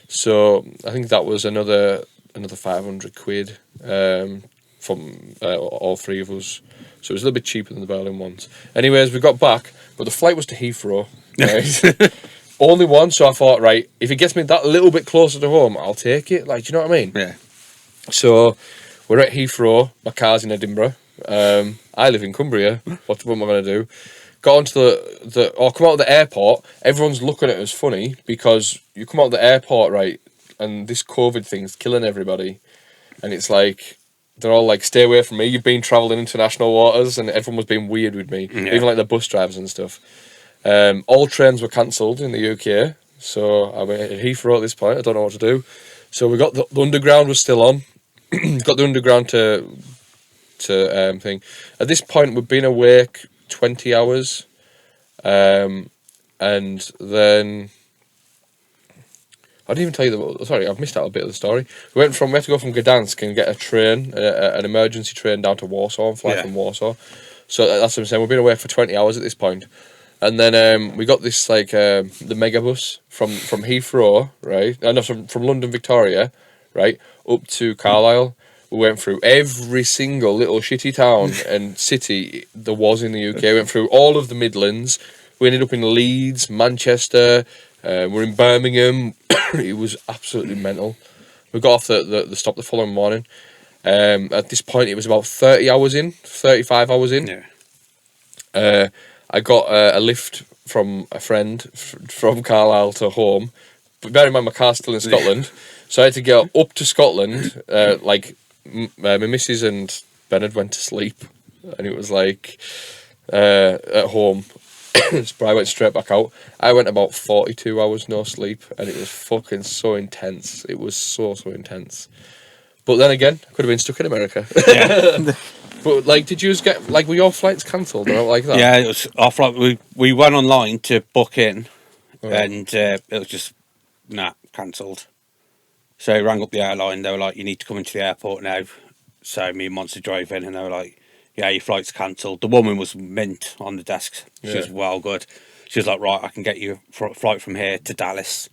So I think that was another 500 quid from all three of us. So it was a little bit cheaper than the Berlin ones. Anyways, we got back, but the flight was to Heathrow. Right? Only one, so I thought, right, if it gets me that little bit closer to home, I'll take it. Like, do you know what I mean? Yeah. So we're at Heathrow. My car's in Edinburgh. I live in Cumbria. What am I going to do? Got onto come out of the airport. Everyone's looking at us funny because you come out of the airport, right, and this COVID thing's killing everybody. And it's like, they're all like, stay away from me. You've been travelling international waters, and everyone was being weird with me. Even like the bus drivers and stuff. All trains were cancelled in the UK. So I'm at Heathrow at this point. I don't know what to do. So we got the underground was still on. Got the underground to thing. At this point, we've been awake 20 hours, and then I didn't even tell you sorry, I've missed out a bit of the story. We had to go from Gdansk and get a train, an emergency train down to Warsaw and fly from Warsaw. So that's what I'm saying. We've been awake for 20 hours at this point, and then we got this like the megabus from Heathrow, right? No, from London Victoria, right, up to Carlisle. We went through every single little shitty town and city there was in the UK. We went through all of the Midlands. We ended up in Leeds, Manchester. We're in Birmingham. It was absolutely mental. We got off the stop the following morning. At this point, it was about 35 hours in. I got a lift from a friend from Carlisle to home. But bear in mind, my car's still in Scotland. So I had to get up to Scotland, my missus and Bernard went to sleep, and it was like at home. So I went straight back out. I went about 42 hours no sleep, and it was fucking so intense. It was so intense. But then again, I could have been stuck in America. But like, did you get like, were your flights cancelled or like that? Yeah, it was our flight. We went online to book in, and it was just cancelled. So I rang up the airline. They were like, "You need to come into the airport now." So me and Monster drove in, and they were like, "Yeah, your flight's cancelled." The woman was mint on the desk. She was well good. She was like, "Right, I can get you a flight from here to Dallas,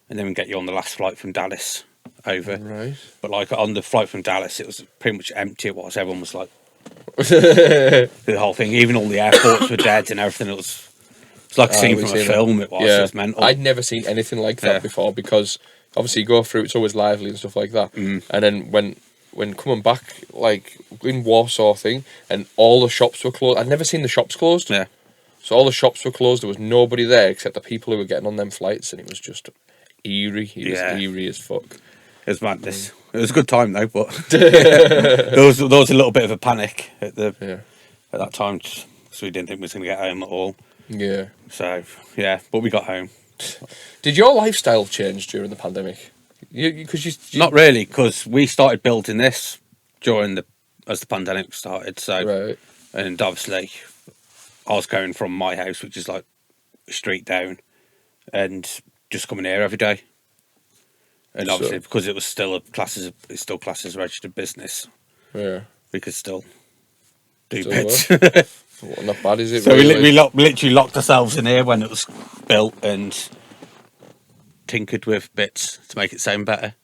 and then we can get you on the last flight from Dallas over." Right. But like on the flight from Dallas, it was pretty much empty. It was. Everyone was like, the whole thing. Even all the airports were dead and everything. It was like a scene from a film. It was. It was mental. I'd never seen anything like that before because. Obviously, you go through, it's always lively and stuff like that. And then when coming back, like in Warsaw thing, and all the shops were closed. I'd never seen the shops closed. Yeah. So all the shops were closed. There was nobody there except the people who were getting on them flights, and it was just eerie. It was eerie as fuck. It was madness. It was a good time though, but there was a little bit of a panic at that time, because we didn't think we was going to get home at all. Yeah. So but we got home. Did your lifestyle change during the pandemic? Not really, because we started building this as the pandemic started. So, right. and obviously, I was going from my house, which is like a street down, and just coming here every day. And obviously, because it was still it's still classed as a registered business. Yeah, we could still do Still bits. Well, not bad, is it? So really? we literally locked ourselves in here when it was built and tinkered with bits to make it sound better.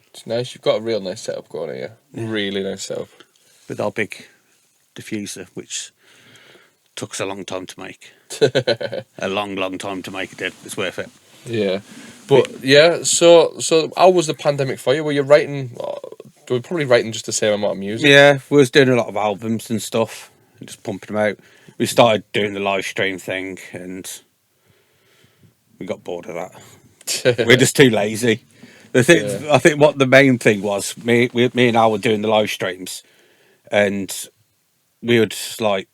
It's nice. You've got a real nice setup going here. Really nice setup. With our big diffuser, which took us a long time to make. A long time to make. It did. It's worth it. Yeah, but yeah. So how was the pandemic for you? Were you writing? We were probably writing just the same amount of music. Yeah, we was doing a lot of albums and stuff, and just pumping them out. We started doing the live stream thing, and we got bored of that. We're just too lazy. I think what the main thing was, me and Al were doing the live streams, and we would like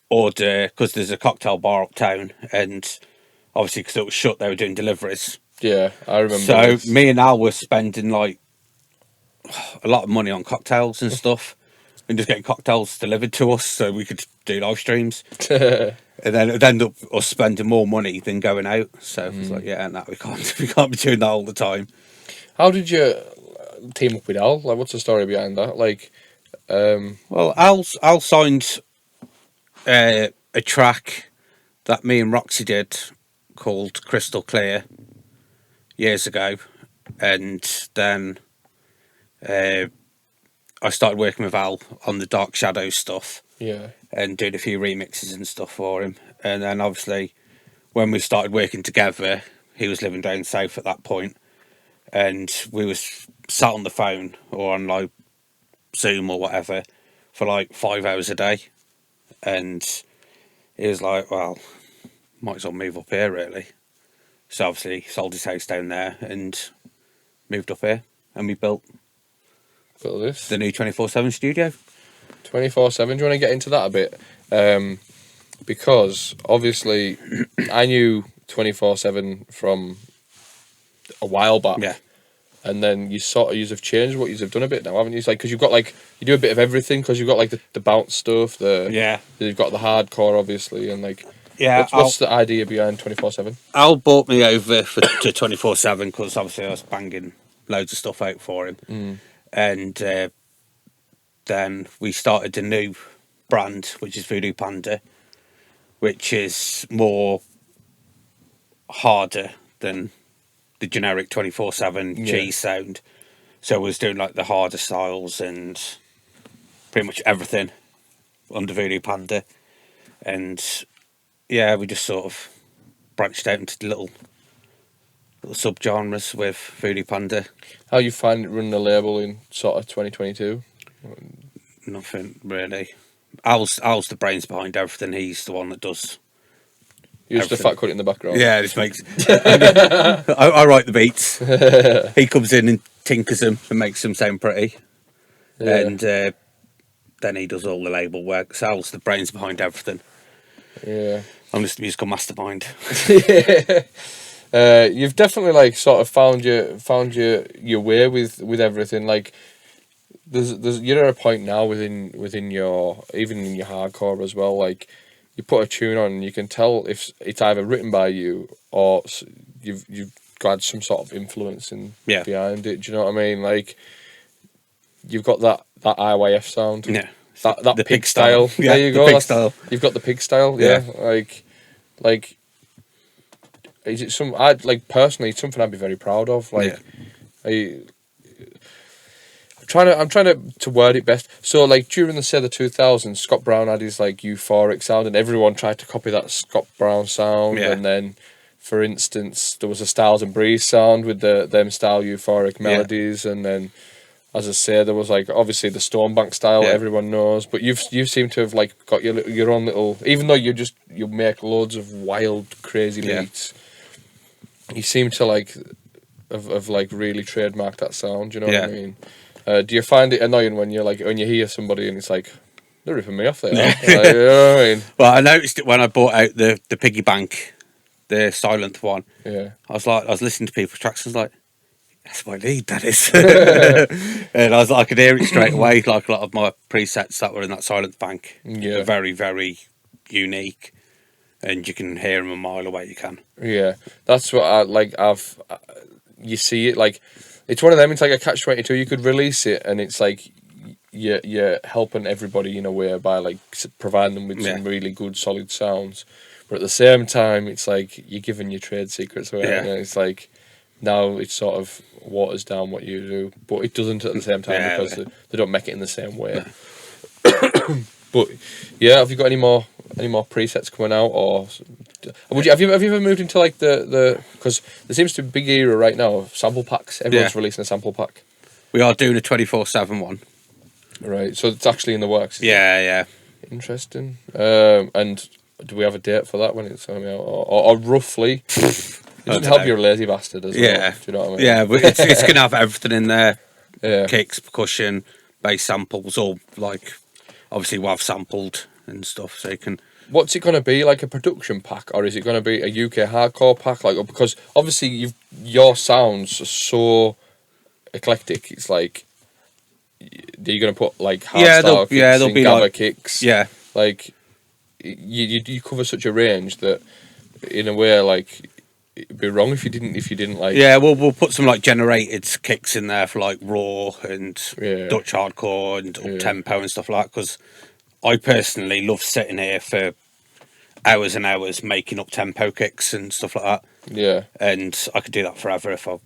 order, because there's a cocktail bar uptown, and obviously because it was shut, they were doing deliveries. Yeah, I remember. So this. me and Al were spending like a lot of money on cocktails and stuff, and just getting cocktails delivered to us so we could do live streams. And then it ended up us spending more money than going out. So it was like, yeah, no, we can't be doing that all the time. How did you team up with Al? Like, what's the story behind that? Like, Well, Al signed a track that me and Roxy did called Crystal Clear years ago, and then I started working with Al on the Dark Shadows stuff. yeah, And doing a few remixes and stuff for him. And then obviously when we started working together, he was living down south at that point, and we was sat on the phone or on like Zoom or whatever for like 5 hours a day. And he was like, well, might as well move up here really. So obviously he sold his house down there and moved up here, and we built this the new 24/7 studio. 24/7. Do you want to get into that a bit? Because obviously I knew 24/7 from a while back. Yeah. And then you have changed what you've done a bit now, haven't you? It's like, because you've got like, you do a bit of everything, because you've got like the bounce stuff, you've got the hardcore obviously, and like, Yeah. what's the idea behind 24/7? Al brought me over to 24/7 because obviously I was banging loads of stuff out for him. And then we started a new brand, which is Voodoo Panda, which is more harder than the generic 24/7 cheese sound. So I was doing like the harder styles and pretty much everything under Voodoo Panda. And yeah, we just sort of branched out into little sub-genres with Voodoo Panda. How you find it running a label in sort of 2022? Nothing really. Al's the brains behind everything. He's the one that does. You're just a fat cunt in the background. Yeah, this makes. I write the beats. He comes in and tinkers them and makes them sound pretty. Yeah. And then he does all the label work. So Al's the brains behind everything. Yeah. I'm just a musical mastermind. You've definitely like sort of found your way with everything. Like, there's you're at a point now within your, even in your hardcore as well. Like, you put a tune on and you can tell if it's either written by you or you've got some sort of influence behind it. Do you know what I mean? Like, you've got that IYF sound. Yeah. That the pig style. Yeah, There you go. The pig style. You've got the pig style. Yeah. Like. Is it personally, it's something I'd be very proud of. Like, I'm trying to word it best. So like during the 2000s, Scott Brown had his like euphoric sound, and everyone tried to copy that Scott Brown sound. Yeah. And then, for instance, there was a Styles and Breeze sound with them style euphoric melodies, and then, as I say, there was like obviously the Stonebank style everyone knows, but you seem to have like got your own little. Even though you make loads of wild, crazy beats. You seem to like have like really trademarked that sound. You know what I mean? Do you find it annoying when you hear somebody and it's like, they're ripping me off there? Like, you know what I mean? Well, I noticed it when I bought out the piggy bank, the silent one. Yeah. I was listening to people's tracks. I was like, That's my lead, that is. And I could hear it straight away, like a lot of my presets that were in that silence bank. Yeah. They're very, very unique. And you can hear them a mile away, you can. Yeah, that's what I like. You see it like it's one of them. It's like a catch-22. You could release it, and it's like you're helping everybody in a way by like providing them with some really good, solid sounds. But at the same time, it's like you're giving your trade secrets away. And it's like now it sort of waters down what you do, but it doesn't at the same time because they don't make it in the same way. But yeah, have you got any more presets coming out, or would you have you ever moved into like the because there seems to be a big era right now of sample packs. Everyone's releasing a sample pack. We are doing a 24/7 one. Right, so it's actually in the works. Yeah. Interesting. And do we have a date for that when it's coming out, or roughly? It doesn't help you're a lazy bastard as well. Yeah, do you know what I mean? Yeah, but it's gonna have everything in there. Yeah. Kicks, percussion, bass samples, all like obviously we'll have sampled and stuff, so you can. What's it going to be, like a production pack, or is it going to be a UK hardcore pack? Like, because obviously your sounds are so eclectic. It's like you're going to put like hardstyle kicks, there'll be Gabba like kicks. Yeah, like you cover such a range that in a way like it'd be wrong if you didn't like. Yeah, we'll put some like generated kicks in there for like raw and Dutch hardcore and up tempo and stuff like that, because I personally love sitting here for hours and hours making up tempo kicks and stuff like that. Yeah, and I could do that forever if I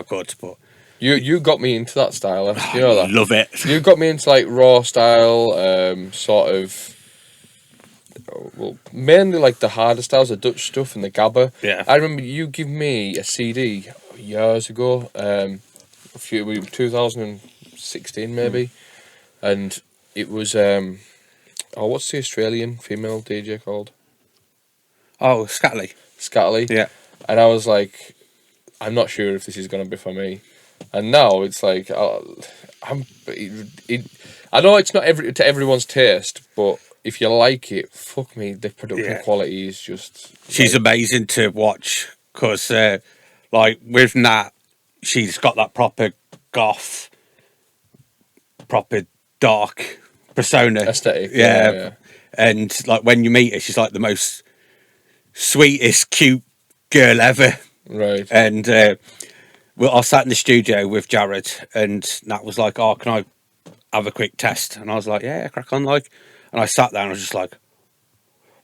could. But you got me into that style. You know that? Love it. You got me into like raw style, sort of. Well, mainly like the harder styles, the Dutch stuff and the Gabba. Yeah. I remember you gave me a CD years ago, 2016 maybe, and it was what's the Australian female DJ called? Oh, Scatterly. Yeah. And I was like, I'm not sure if this is gonna be for me. And now it's like I know it's not to everyone's taste, but if you like it, fuck me, the production quality is just. She's amazing to watch because, like with Nat, she's got that proper goth, proper dark persona, aesthetic. Yeah. And like when you meet her, she's like the most sweetest, cute girl ever. Right. And I sat in the studio with Jared, and Nat was like, "Oh, can I have a quick test?" And I was like, "Yeah, crack on, like." And I sat there and I was just like,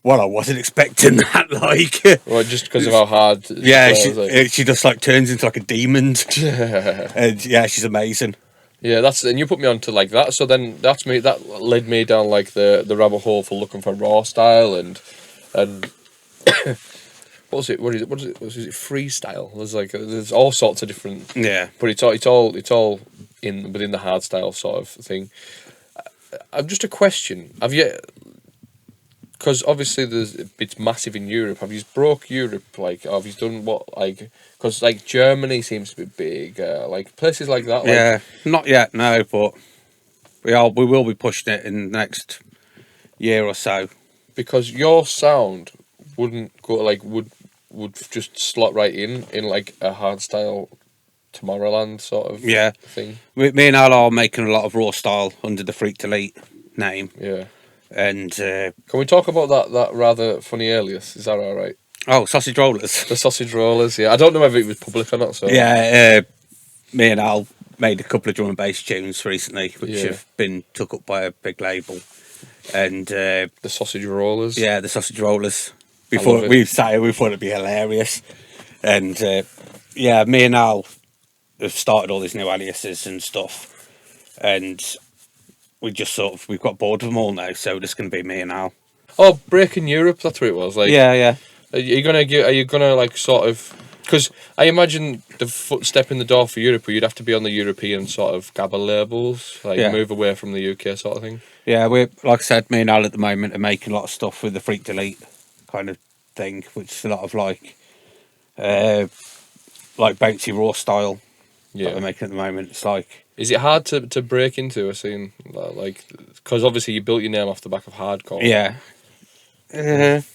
well, I wasn't expecting that, like. Well, just because of how hard. Yeah, she just like turns into like a demon. And yeah, she's amazing. Yeah, and you put me onto like that. So then that led me down like the rabbit hole for looking for raw style and what was it? Was it freestyle? There's all sorts of different. Yeah. But it's all within the hard style sort of thing. I'm just a question. Have you? Because obviously it's massive in Europe. Have you broke Europe? Like, have you done what? Like, because like Germany seems to be big. Like places like that. Like, yeah, not yet, no, but we will be pushing it in the next year or so. Because your sound wouldn't go like would just slot right in like a hard style Tomorrowland sort of thing. Me and Al are making a lot of raw style under the Freak Delete name. Yeah. And can we talk about that rather funny alias? Is that all right? Oh, Sausage Rollers. The Sausage Rollers. Yeah, I don't know whether it was public or not. So yeah, me and Al made a couple of drum and bass tunes recently, which have been took up by a big label. And the Sausage Rollers. Yeah, the Sausage Rollers. We thought it'd be hilarious. And me and Al have started all these new aliases and stuff, and we've got bored of them all now, so it's going to be me and Al. Oh, Breaking Europe, that's what it was. Like, yeah. Are you gonna like sort of? Because I imagine the footstep in the door for Europe, where you'd have to be on the European sort of Gabba labels, like move away from the UK sort of thing. Yeah, we're like I said, me and Al at the moment are making a lot of stuff with the Freak Delete kind of thing, which is a lot of like bouncy raw style. Yeah, that we're making at the moment. It's like, is it hard to break into a scene like? Because obviously you built your name off the back of hardcore. Yeah, it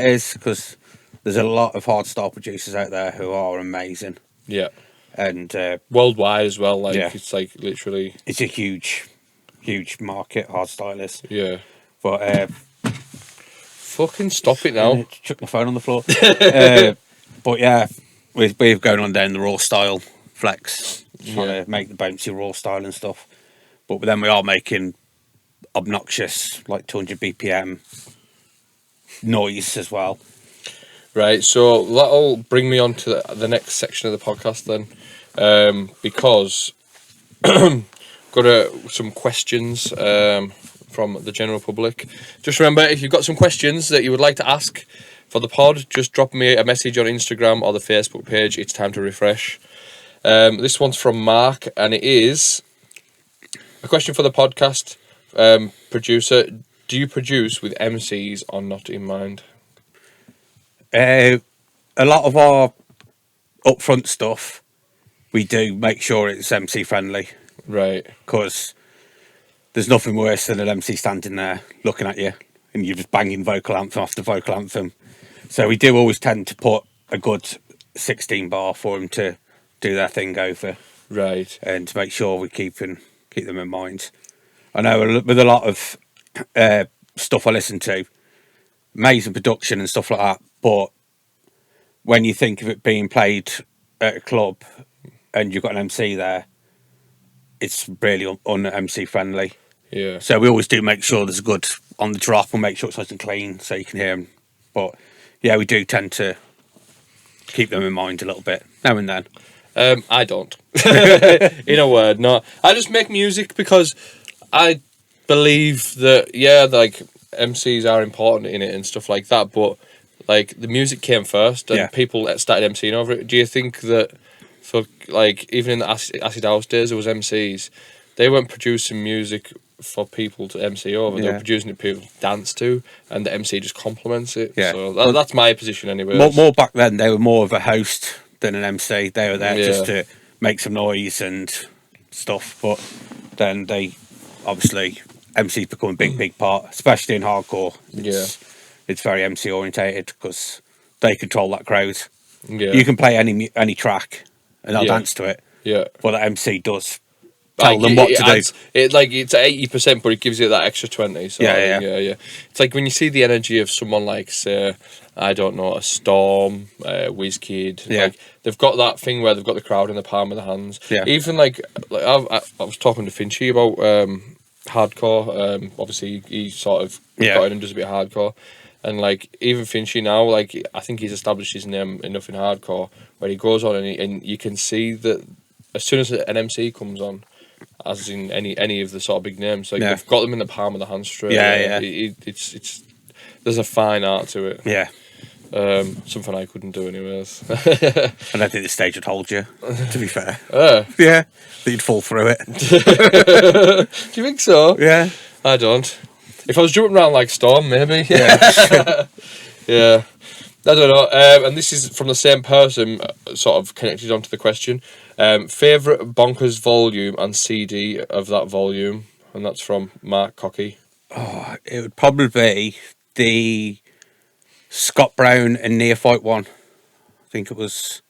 is, because there's a lot of hardstyle producers out there who are amazing. Yeah, and Worldwide as well, like, Yeah. it's like literally... it's a huge market, hardstyle is. Yeah. But Fucking stop it now. chuck my phone on the floor. But yeah, we're going on down the raw style flex, trying to make the bouncy raw style and stuff. But then we are making obnoxious, like 200 BPM noise as well. Right, so that'll bring me on to the next section of the podcast then, because got some questions from the general public. Just remember, if you've got some questions that you would like to ask for the pod, just drop me a message on Instagram or the Facebook page. It's time to refresh. This one's from Mark, and it is a question for the podcast producer. Do you produce with MCs or not in mind? A lot of our upfront stuff, we do make sure it's MC friendly. Right. Because there's nothing worse than an MC standing there looking at you and you're just banging vocal anthem after vocal anthem. So we do always tend to put a good 16 bar for them to do their thing over. Right. And to make sure we keep them in mind. I know with a lot of stuff I listen to, amazing production and stuff like that, but when you think of it being played at a club and you've got an MC there, it's really un-MC friendly. Yeah. So we always do make sure there's good on the drop and make sure it's nice and clean so you can hear them. But yeah, we do tend to keep them in mind a little bit now and then. I don't. In a word, no. I just make music because I believe that, yeah, like, MCs are important in it and stuff like that, but, like, the music came first and people started MCing over it. Do you think that, for, like, even in the Acid House days, there was MCs, they weren't producing music for people to MC over, they were producing it for people to dance to, and the MC just complements it. Yeah. So that's my position anyway. More back then, they were more of a host than an MC. They were there just to make some noise and stuff, but then they obviously MC's become a big part, especially in hardcore. It's very MC orientated because they control that crowd. You can play any track and they'll dance to it, but the MC does tell them what to do. It's 80%, but it gives you that extra 20. So yeah. It's like when you see the energy of someone like, say, I don't know, a Storm, WizKid. Like, they've got that thing where they've got the crowd in the palm of their hands. Even like I was talking to Finchy about hardcore. Obviously, he sort of got in and does a bit of hardcore. And like even Finchy now, like I think he's established his name enough in hardcore where he goes on and you can see that as soon as an MC comes on, as in any of the sort of big names, like they've got them in the palm of the hand straight. It's there's a fine art to it. Something I couldn't do anyways. I don't think the stage would hold you, to be fair. That you'd fall through it. Do you think so? Yeah. I don't. If I was jumping around like Storm, maybe. Yeah. Yeah. I don't know. And this is from the same person, sort of connected onto the question. Favourite Bonkers volume and CD of that volume? And that's from Mark Cocky. Oh, it would probably be the Scott Brown and Neophyte one. I think it was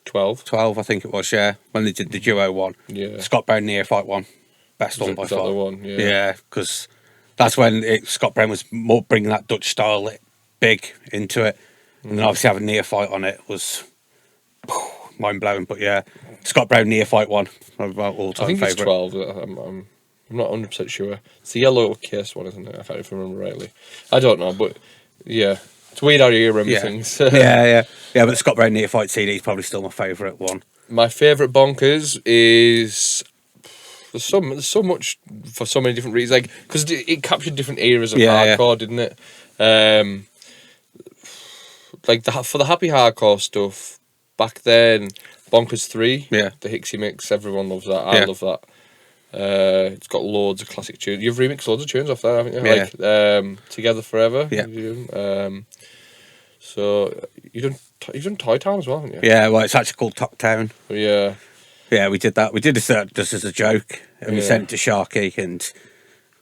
12, I think it was, when they did the duo one. Scott Brown Neophyte one. Best one by far. The one? Because that's when Scott Brown was more bringing that Dutch style big into it. And then obviously having Neophyte on it was mind-blowing. But Scott Brown Neophyte one. My all-time favourite. I think it's 12. I'm not 100% sure. It's the yellow case one, isn't it? I can't even remember rightly. I don't know, but it's weird how you remember things. Yeah, but the Scott Brown Neophyte CD is probably still my favourite one. My favourite Bonkers is... There's so much for so many different reasons. Like, because it captured different eras of hardcore, didn't it? Like, for the happy hardcore stuff, back then, Bonkers 3, the Hixie mix, everyone loves that. I love that. It's got loads of classic tunes. You've remixed loads of tunes off there, haven't you? Like Together Forever. So you've done Toy Town as well, haven't you? Yeah, well, it's actually called Top Town. Yeah, we did that. We did this just as a joke, and we sent it to Sharky, and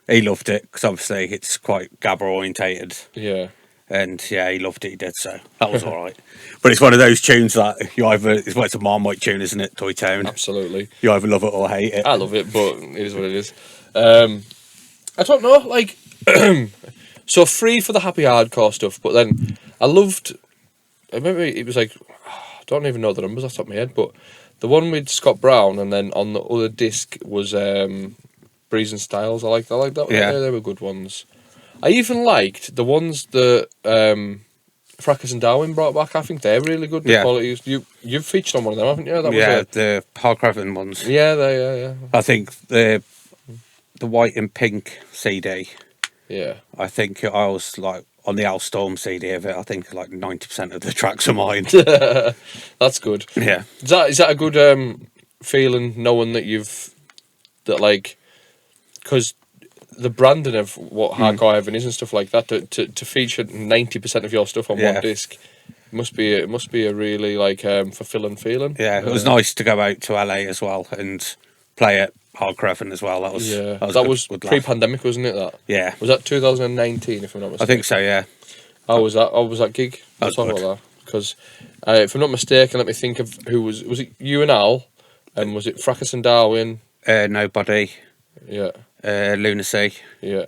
he loved it because obviously it's quite gabber orientated. And yeah, he loved it. He did, so that was all right. But it's one of those tunes that it's a Marmite tune, isn't it? Toy Town. Absolutely. You either love it or hate it. I love it, but it is what it is. I don't know, like, so free for the happy hardcore stuff, but then I remember it was like, I don't even know the numbers off the top of my head, but the one with Scott Brown, and then on the other disc was Breeze and Styles. I like that. Yeah. They were good ones. I even liked the ones that Fracas and Darwin brought back. I think they're really good. The quality. You've featured on one of them, haven't you? The Hardcraven ones. Yeah. I think the white and pink CD. Yeah. I think I was like on the Al Storm CD of it. I think like 90% of the tracks are mine. That's good. Yeah. Is that a good feeling knowing that because the branding of what Hardcore Heaven is and stuff like that, to feature 90% of your stuff on one disc must be a really fulfilling feeling. Yeah, it was nice to go out to LA as well and play at Hardcraven as well. That was good pre-pandemic, wasn't it? That was that 2019, if I'm not mistaken. I think so. Yeah. How was that gig? That was good. About that because if I'm not mistaken, let me think of who was it? You and Al, and was it Fracas and Darwin? Nobody. Yeah. Lunacy. Yeah.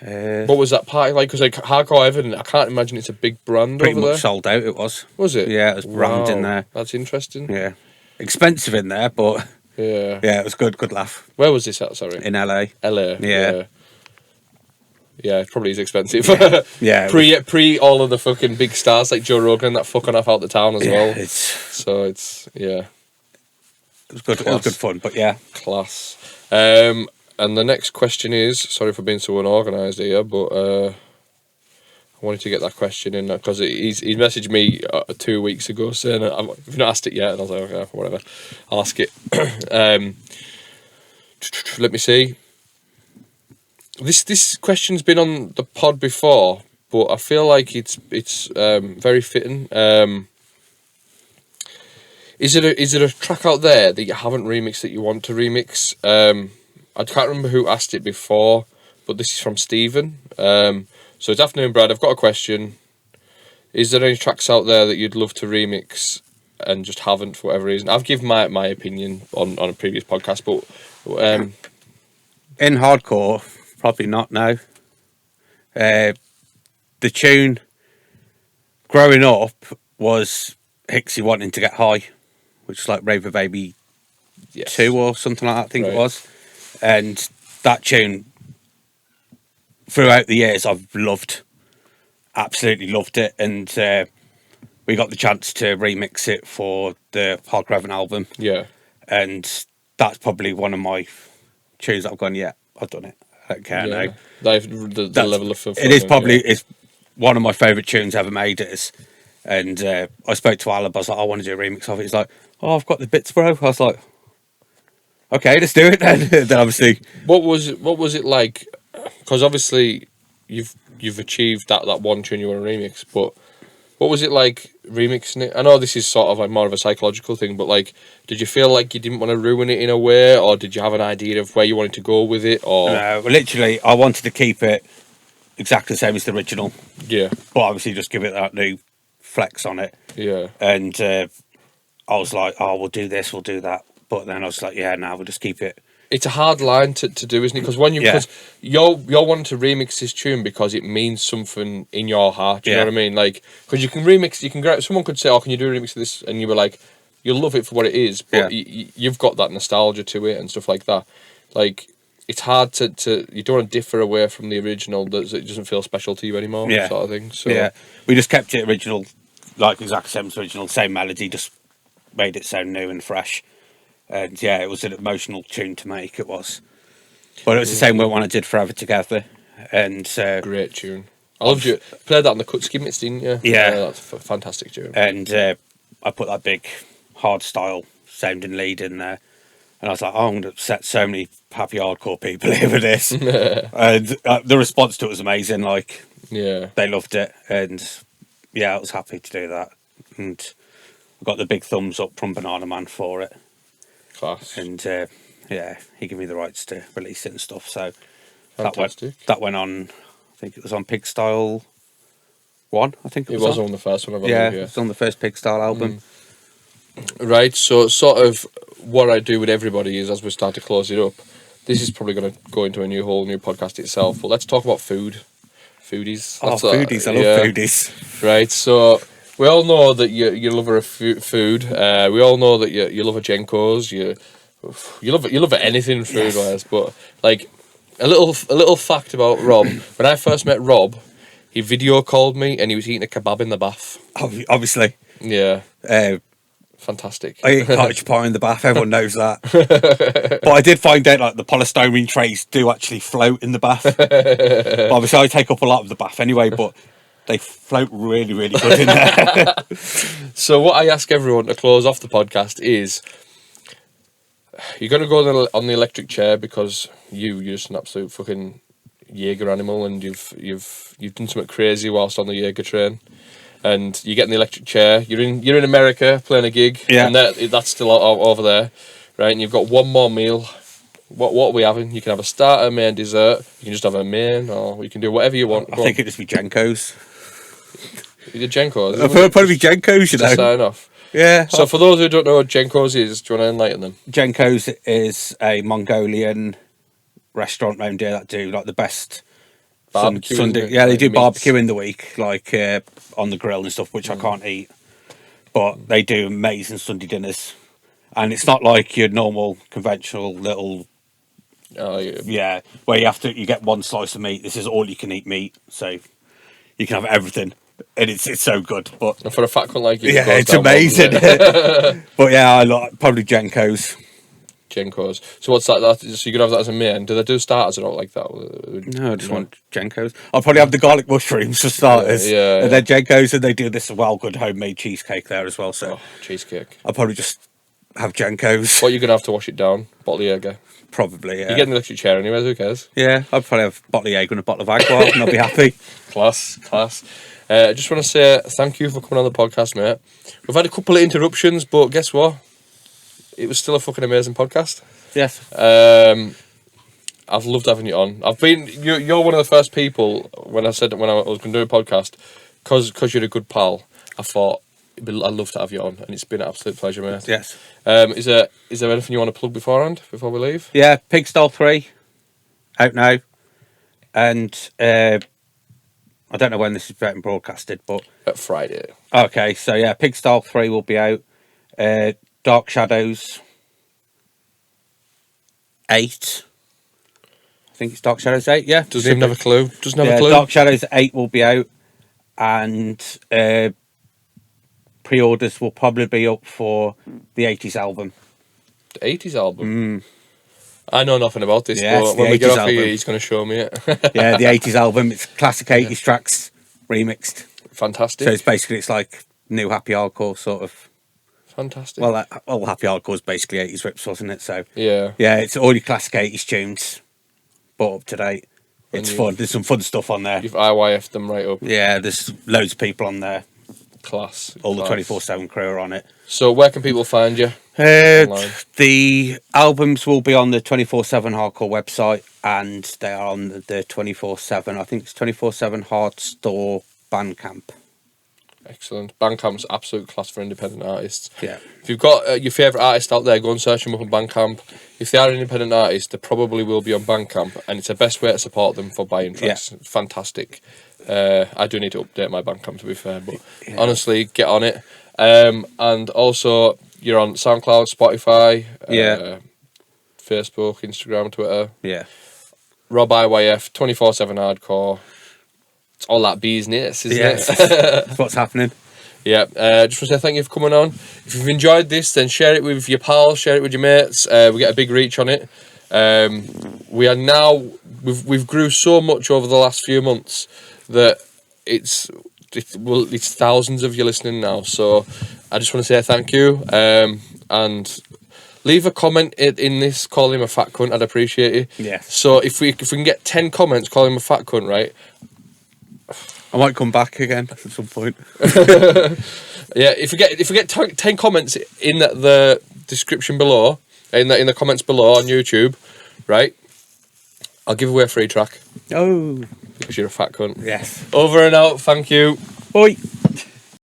What was that party like? Because Hardcore Heaven, I can't imagine it's a big brand pretty over much there. sold out. It was. Was it? Yeah, it was brand in there. That's interesting. Yeah, expensive in there, but yeah, it was good. Good laugh. Where was this at? Sorry, in LA. LA. Yeah. Yeah, it probably is expensive. Yeah. Pre all of the fucking big stars like Joe Rogan that fucking off out the town as well. It was good. Class. It was good fun, but yeah, class. And the next question is, sorry for being so unorganised here, but I wanted to get that question in because he messaged me 2 weeks ago saying, "I've not asked it yet," and I was like, "Okay, whatever, I'll ask it." Let me see. This question's been on the pod before, but I feel like it's very fitting. Is it a track out there that you haven't remixed that you want to remix? I can't remember who asked it before, but this is from Stephen. So it's afternoon, Brad. I've got a question. Is there any tracks out there that you'd love to remix and just haven't for whatever reason? I've given my opinion on a previous podcast, but in hardcore, probably not now. The tune growing up was Hixie wanting to get high, which is like Raver Baby 2 or something like that, I think it was. And that tune, throughout the years, I've absolutely loved it. And we got the chance to remix it for the Hardcraven album. Yeah. And that's probably one of my tunes that I've gone, I've done it. I don't care now. The level of fulfillment. It is probably it's one of my favourite tunes ever made. And I spoke to Alab, I was like, I want to do a remix of it. He's like, oh, I've got the bits, bro. I was like, okay, let's do it then. Then obviously, what was it like? Because obviously you've achieved that one tune you want to remix, but what was it like remixing it? I know this is sort of like more of a psychological thing, but like, did you feel like you didn't want to ruin it in a way, or did you have an idea of where you wanted to go with it? Or no, literally, I wanted to keep it exactly the same as the original. Yeah, but obviously just give it that new flex on it. Yeah, and I was like, oh, we'll do this, we'll do that. But then I was like, we'll just keep it. It's a hard line to do, isn't it? Because because you're wanting to remix this tune because it means something in your heart. Do you know what I mean? Like, because you can remix, someone could say, "Oh, can you do a remix of this?" And you were like, you'll love it for what it is, but you've got that nostalgia to it and stuff like that. Like, it's hard to you don't want to differ away from the original. That it doesn't feel special to you anymore. Sort of thing. So we just kept it original, like exactly same as original, same melody, just made it sound new and fresh. And it was an emotional tune to make. It was, but it was the same one I did Forever Together, and great tune. I loved you played that on the Cut Skimmits, didn't you? Yeah, that's a fantastic tune. And I put that big hard style sounding lead in there, and I was like, oh, I'm going to upset so many happy hardcore people here with this. And the response to it was amazing. Like, they loved it, and I was happy to do that, and I got the big thumbs up from Banana Man for it. Class. And he gave me the rights to release it and stuff. So fantastic. that went on. I think it was on Pig Style 1, I think It was on the first one, I believe, Yeah, yeah. it's on the first Pig Style album. Right, so sort of what I do with everybody is, as we start to close it up, this is probably going to go into a whole new podcast itself, but let's talk about foodies. Foodies, I love foodies. Right, so we all know that you're a lover of food. We all know that you love a Jenko's. You love anything food wise. But like a little fact about Rob. When I first met Rob, he video called me and he was eating a kebab in the bath. Obviously. Yeah. Fantastic. I eat cottage pie in the bath, everyone knows that. But I did find out like the polystyrene trays do actually float in the bath. But obviously I take up a lot of the bath anyway, but they float really, really good in there. So what I ask everyone to close off the podcast is, you're going to go on the electric chair because you're just an absolute fucking Jaeger animal, and you've done something crazy whilst on the Jaeger train. And you get in the electric chair. You're in America playing a gig, and that's still over there, right? And you've got one more meal. What are we having? You can have a starter, main, dessert. You can just have a main, or you can do whatever you want. I think it'd just be Jenko's. You did Jenko's? It'd probably be Jenko's, you know. Sign off. Yeah. So for those who don't know what Jenko's is, do you want to enlighten them? Jenko's is a Mongolian restaurant around here that do like the best barbecue. Sunday. Yeah, they do barbecue in the week, like on the grill and stuff, which I can't eat. But they do amazing Sunday dinners, and it's not like your normal conventional little. Yeah, where you get one slice of meat. This is all you can eat meat, so you can have everything, and it's so good. But and for a fat cunt like you, it's amazing. But yeah, I like probably Jenko's. So what's that? So you can have that as a main. Do they do starters or not like that? No, I just want Jenko's. I'll probably have the garlic mushrooms for starters. Yeah. And then Jenko's, and they do this good homemade cheesecake there as well. So cheesecake. I'll probably just have Jenko's. What, you're going to have to wash it down? Bottle of Jaeger? Probably, yeah. You get an electric chair anyways, who cares? Yeah, I'd probably have a bottle of Jaeger and a bottle of Agua, and I'll be happy. Class. I just want to say thank you for coming on the podcast, mate. We've had a couple of interruptions, but guess what? It was still a fucking amazing podcast. Yes. I've loved having you on. You're one of the first people when I was going to do a podcast, because you're a good pal. I thought I'd love to have you on, and it's been an absolute pleasure, mate. Yes. Is there anything you want to plug beforehand before we leave? Yeah, Pig Style 3 out now, and I don't know when this is being broadcasted, but Friday. Okay, so yeah, Pig Style 3 will be out. Dark Shadows 8. I think it's Dark Shadows 8, yeah. Doesn't even have a clue. Dark Shadows 8 will be out, and pre-orders will probably be up for the 80s album. The 80s album? I know nothing about this, Yeah, but it's the when we get 80s off album. here, he's going to show me it. Yeah, the 80s album. It's classic 80s tracks remixed. Fantastic. So it's like new happy hardcore sort of. Fantastic. Well, all happy hardcore is basically 80s rips, wasn't it? So yeah, it's all your classic 80s tunes, but up to date. It's fun. There's some fun stuff on there. You've IYF'd them right up. Yeah, there's loads of people on there. Class. All the 24/7 crew are on it. So where can people find you? The albums will be on the 24/7 Hardcore website, and they are on the 24/7. I think it's 24/7 Hard Store Bandcamp. Excellent. Bandcamp's absolute class for independent artists. Yeah. If you've got your favourite artist out there, go and search them up on Bandcamp. If they are an independent artist, they probably will be on Bandcamp, and it's the best way to support them for buying tracks. Yeah. Fantastic. I do need to update my Bandcamp, to be fair, but honestly, get on it. And also, you're on SoundCloud, Spotify, Facebook, Instagram, Twitter. Yeah. Rob IYF, 24/7 Hardcore. It's all that business, isn't it? That's what's happening. Yeah, just want to say thank you for coming on. If you've enjoyed this, then share it with your pals, share it with your mates. We get a big reach on it. We are now, we've grew so much over the last few months that it's thousands of you listening now. So I just want to say thank you, and leave a comment in this, call him a fat cunt. I'd appreciate it. Yeah. So if we can get 10 comments, call him a fat cunt, right? I might come back again at some point. Yeah, if we get 10 comments in the description below, in the comments below on YouTube, right? I'll give away a free track. Oh, because you're a fat cunt. yes. Over and out. Thank you. Bye.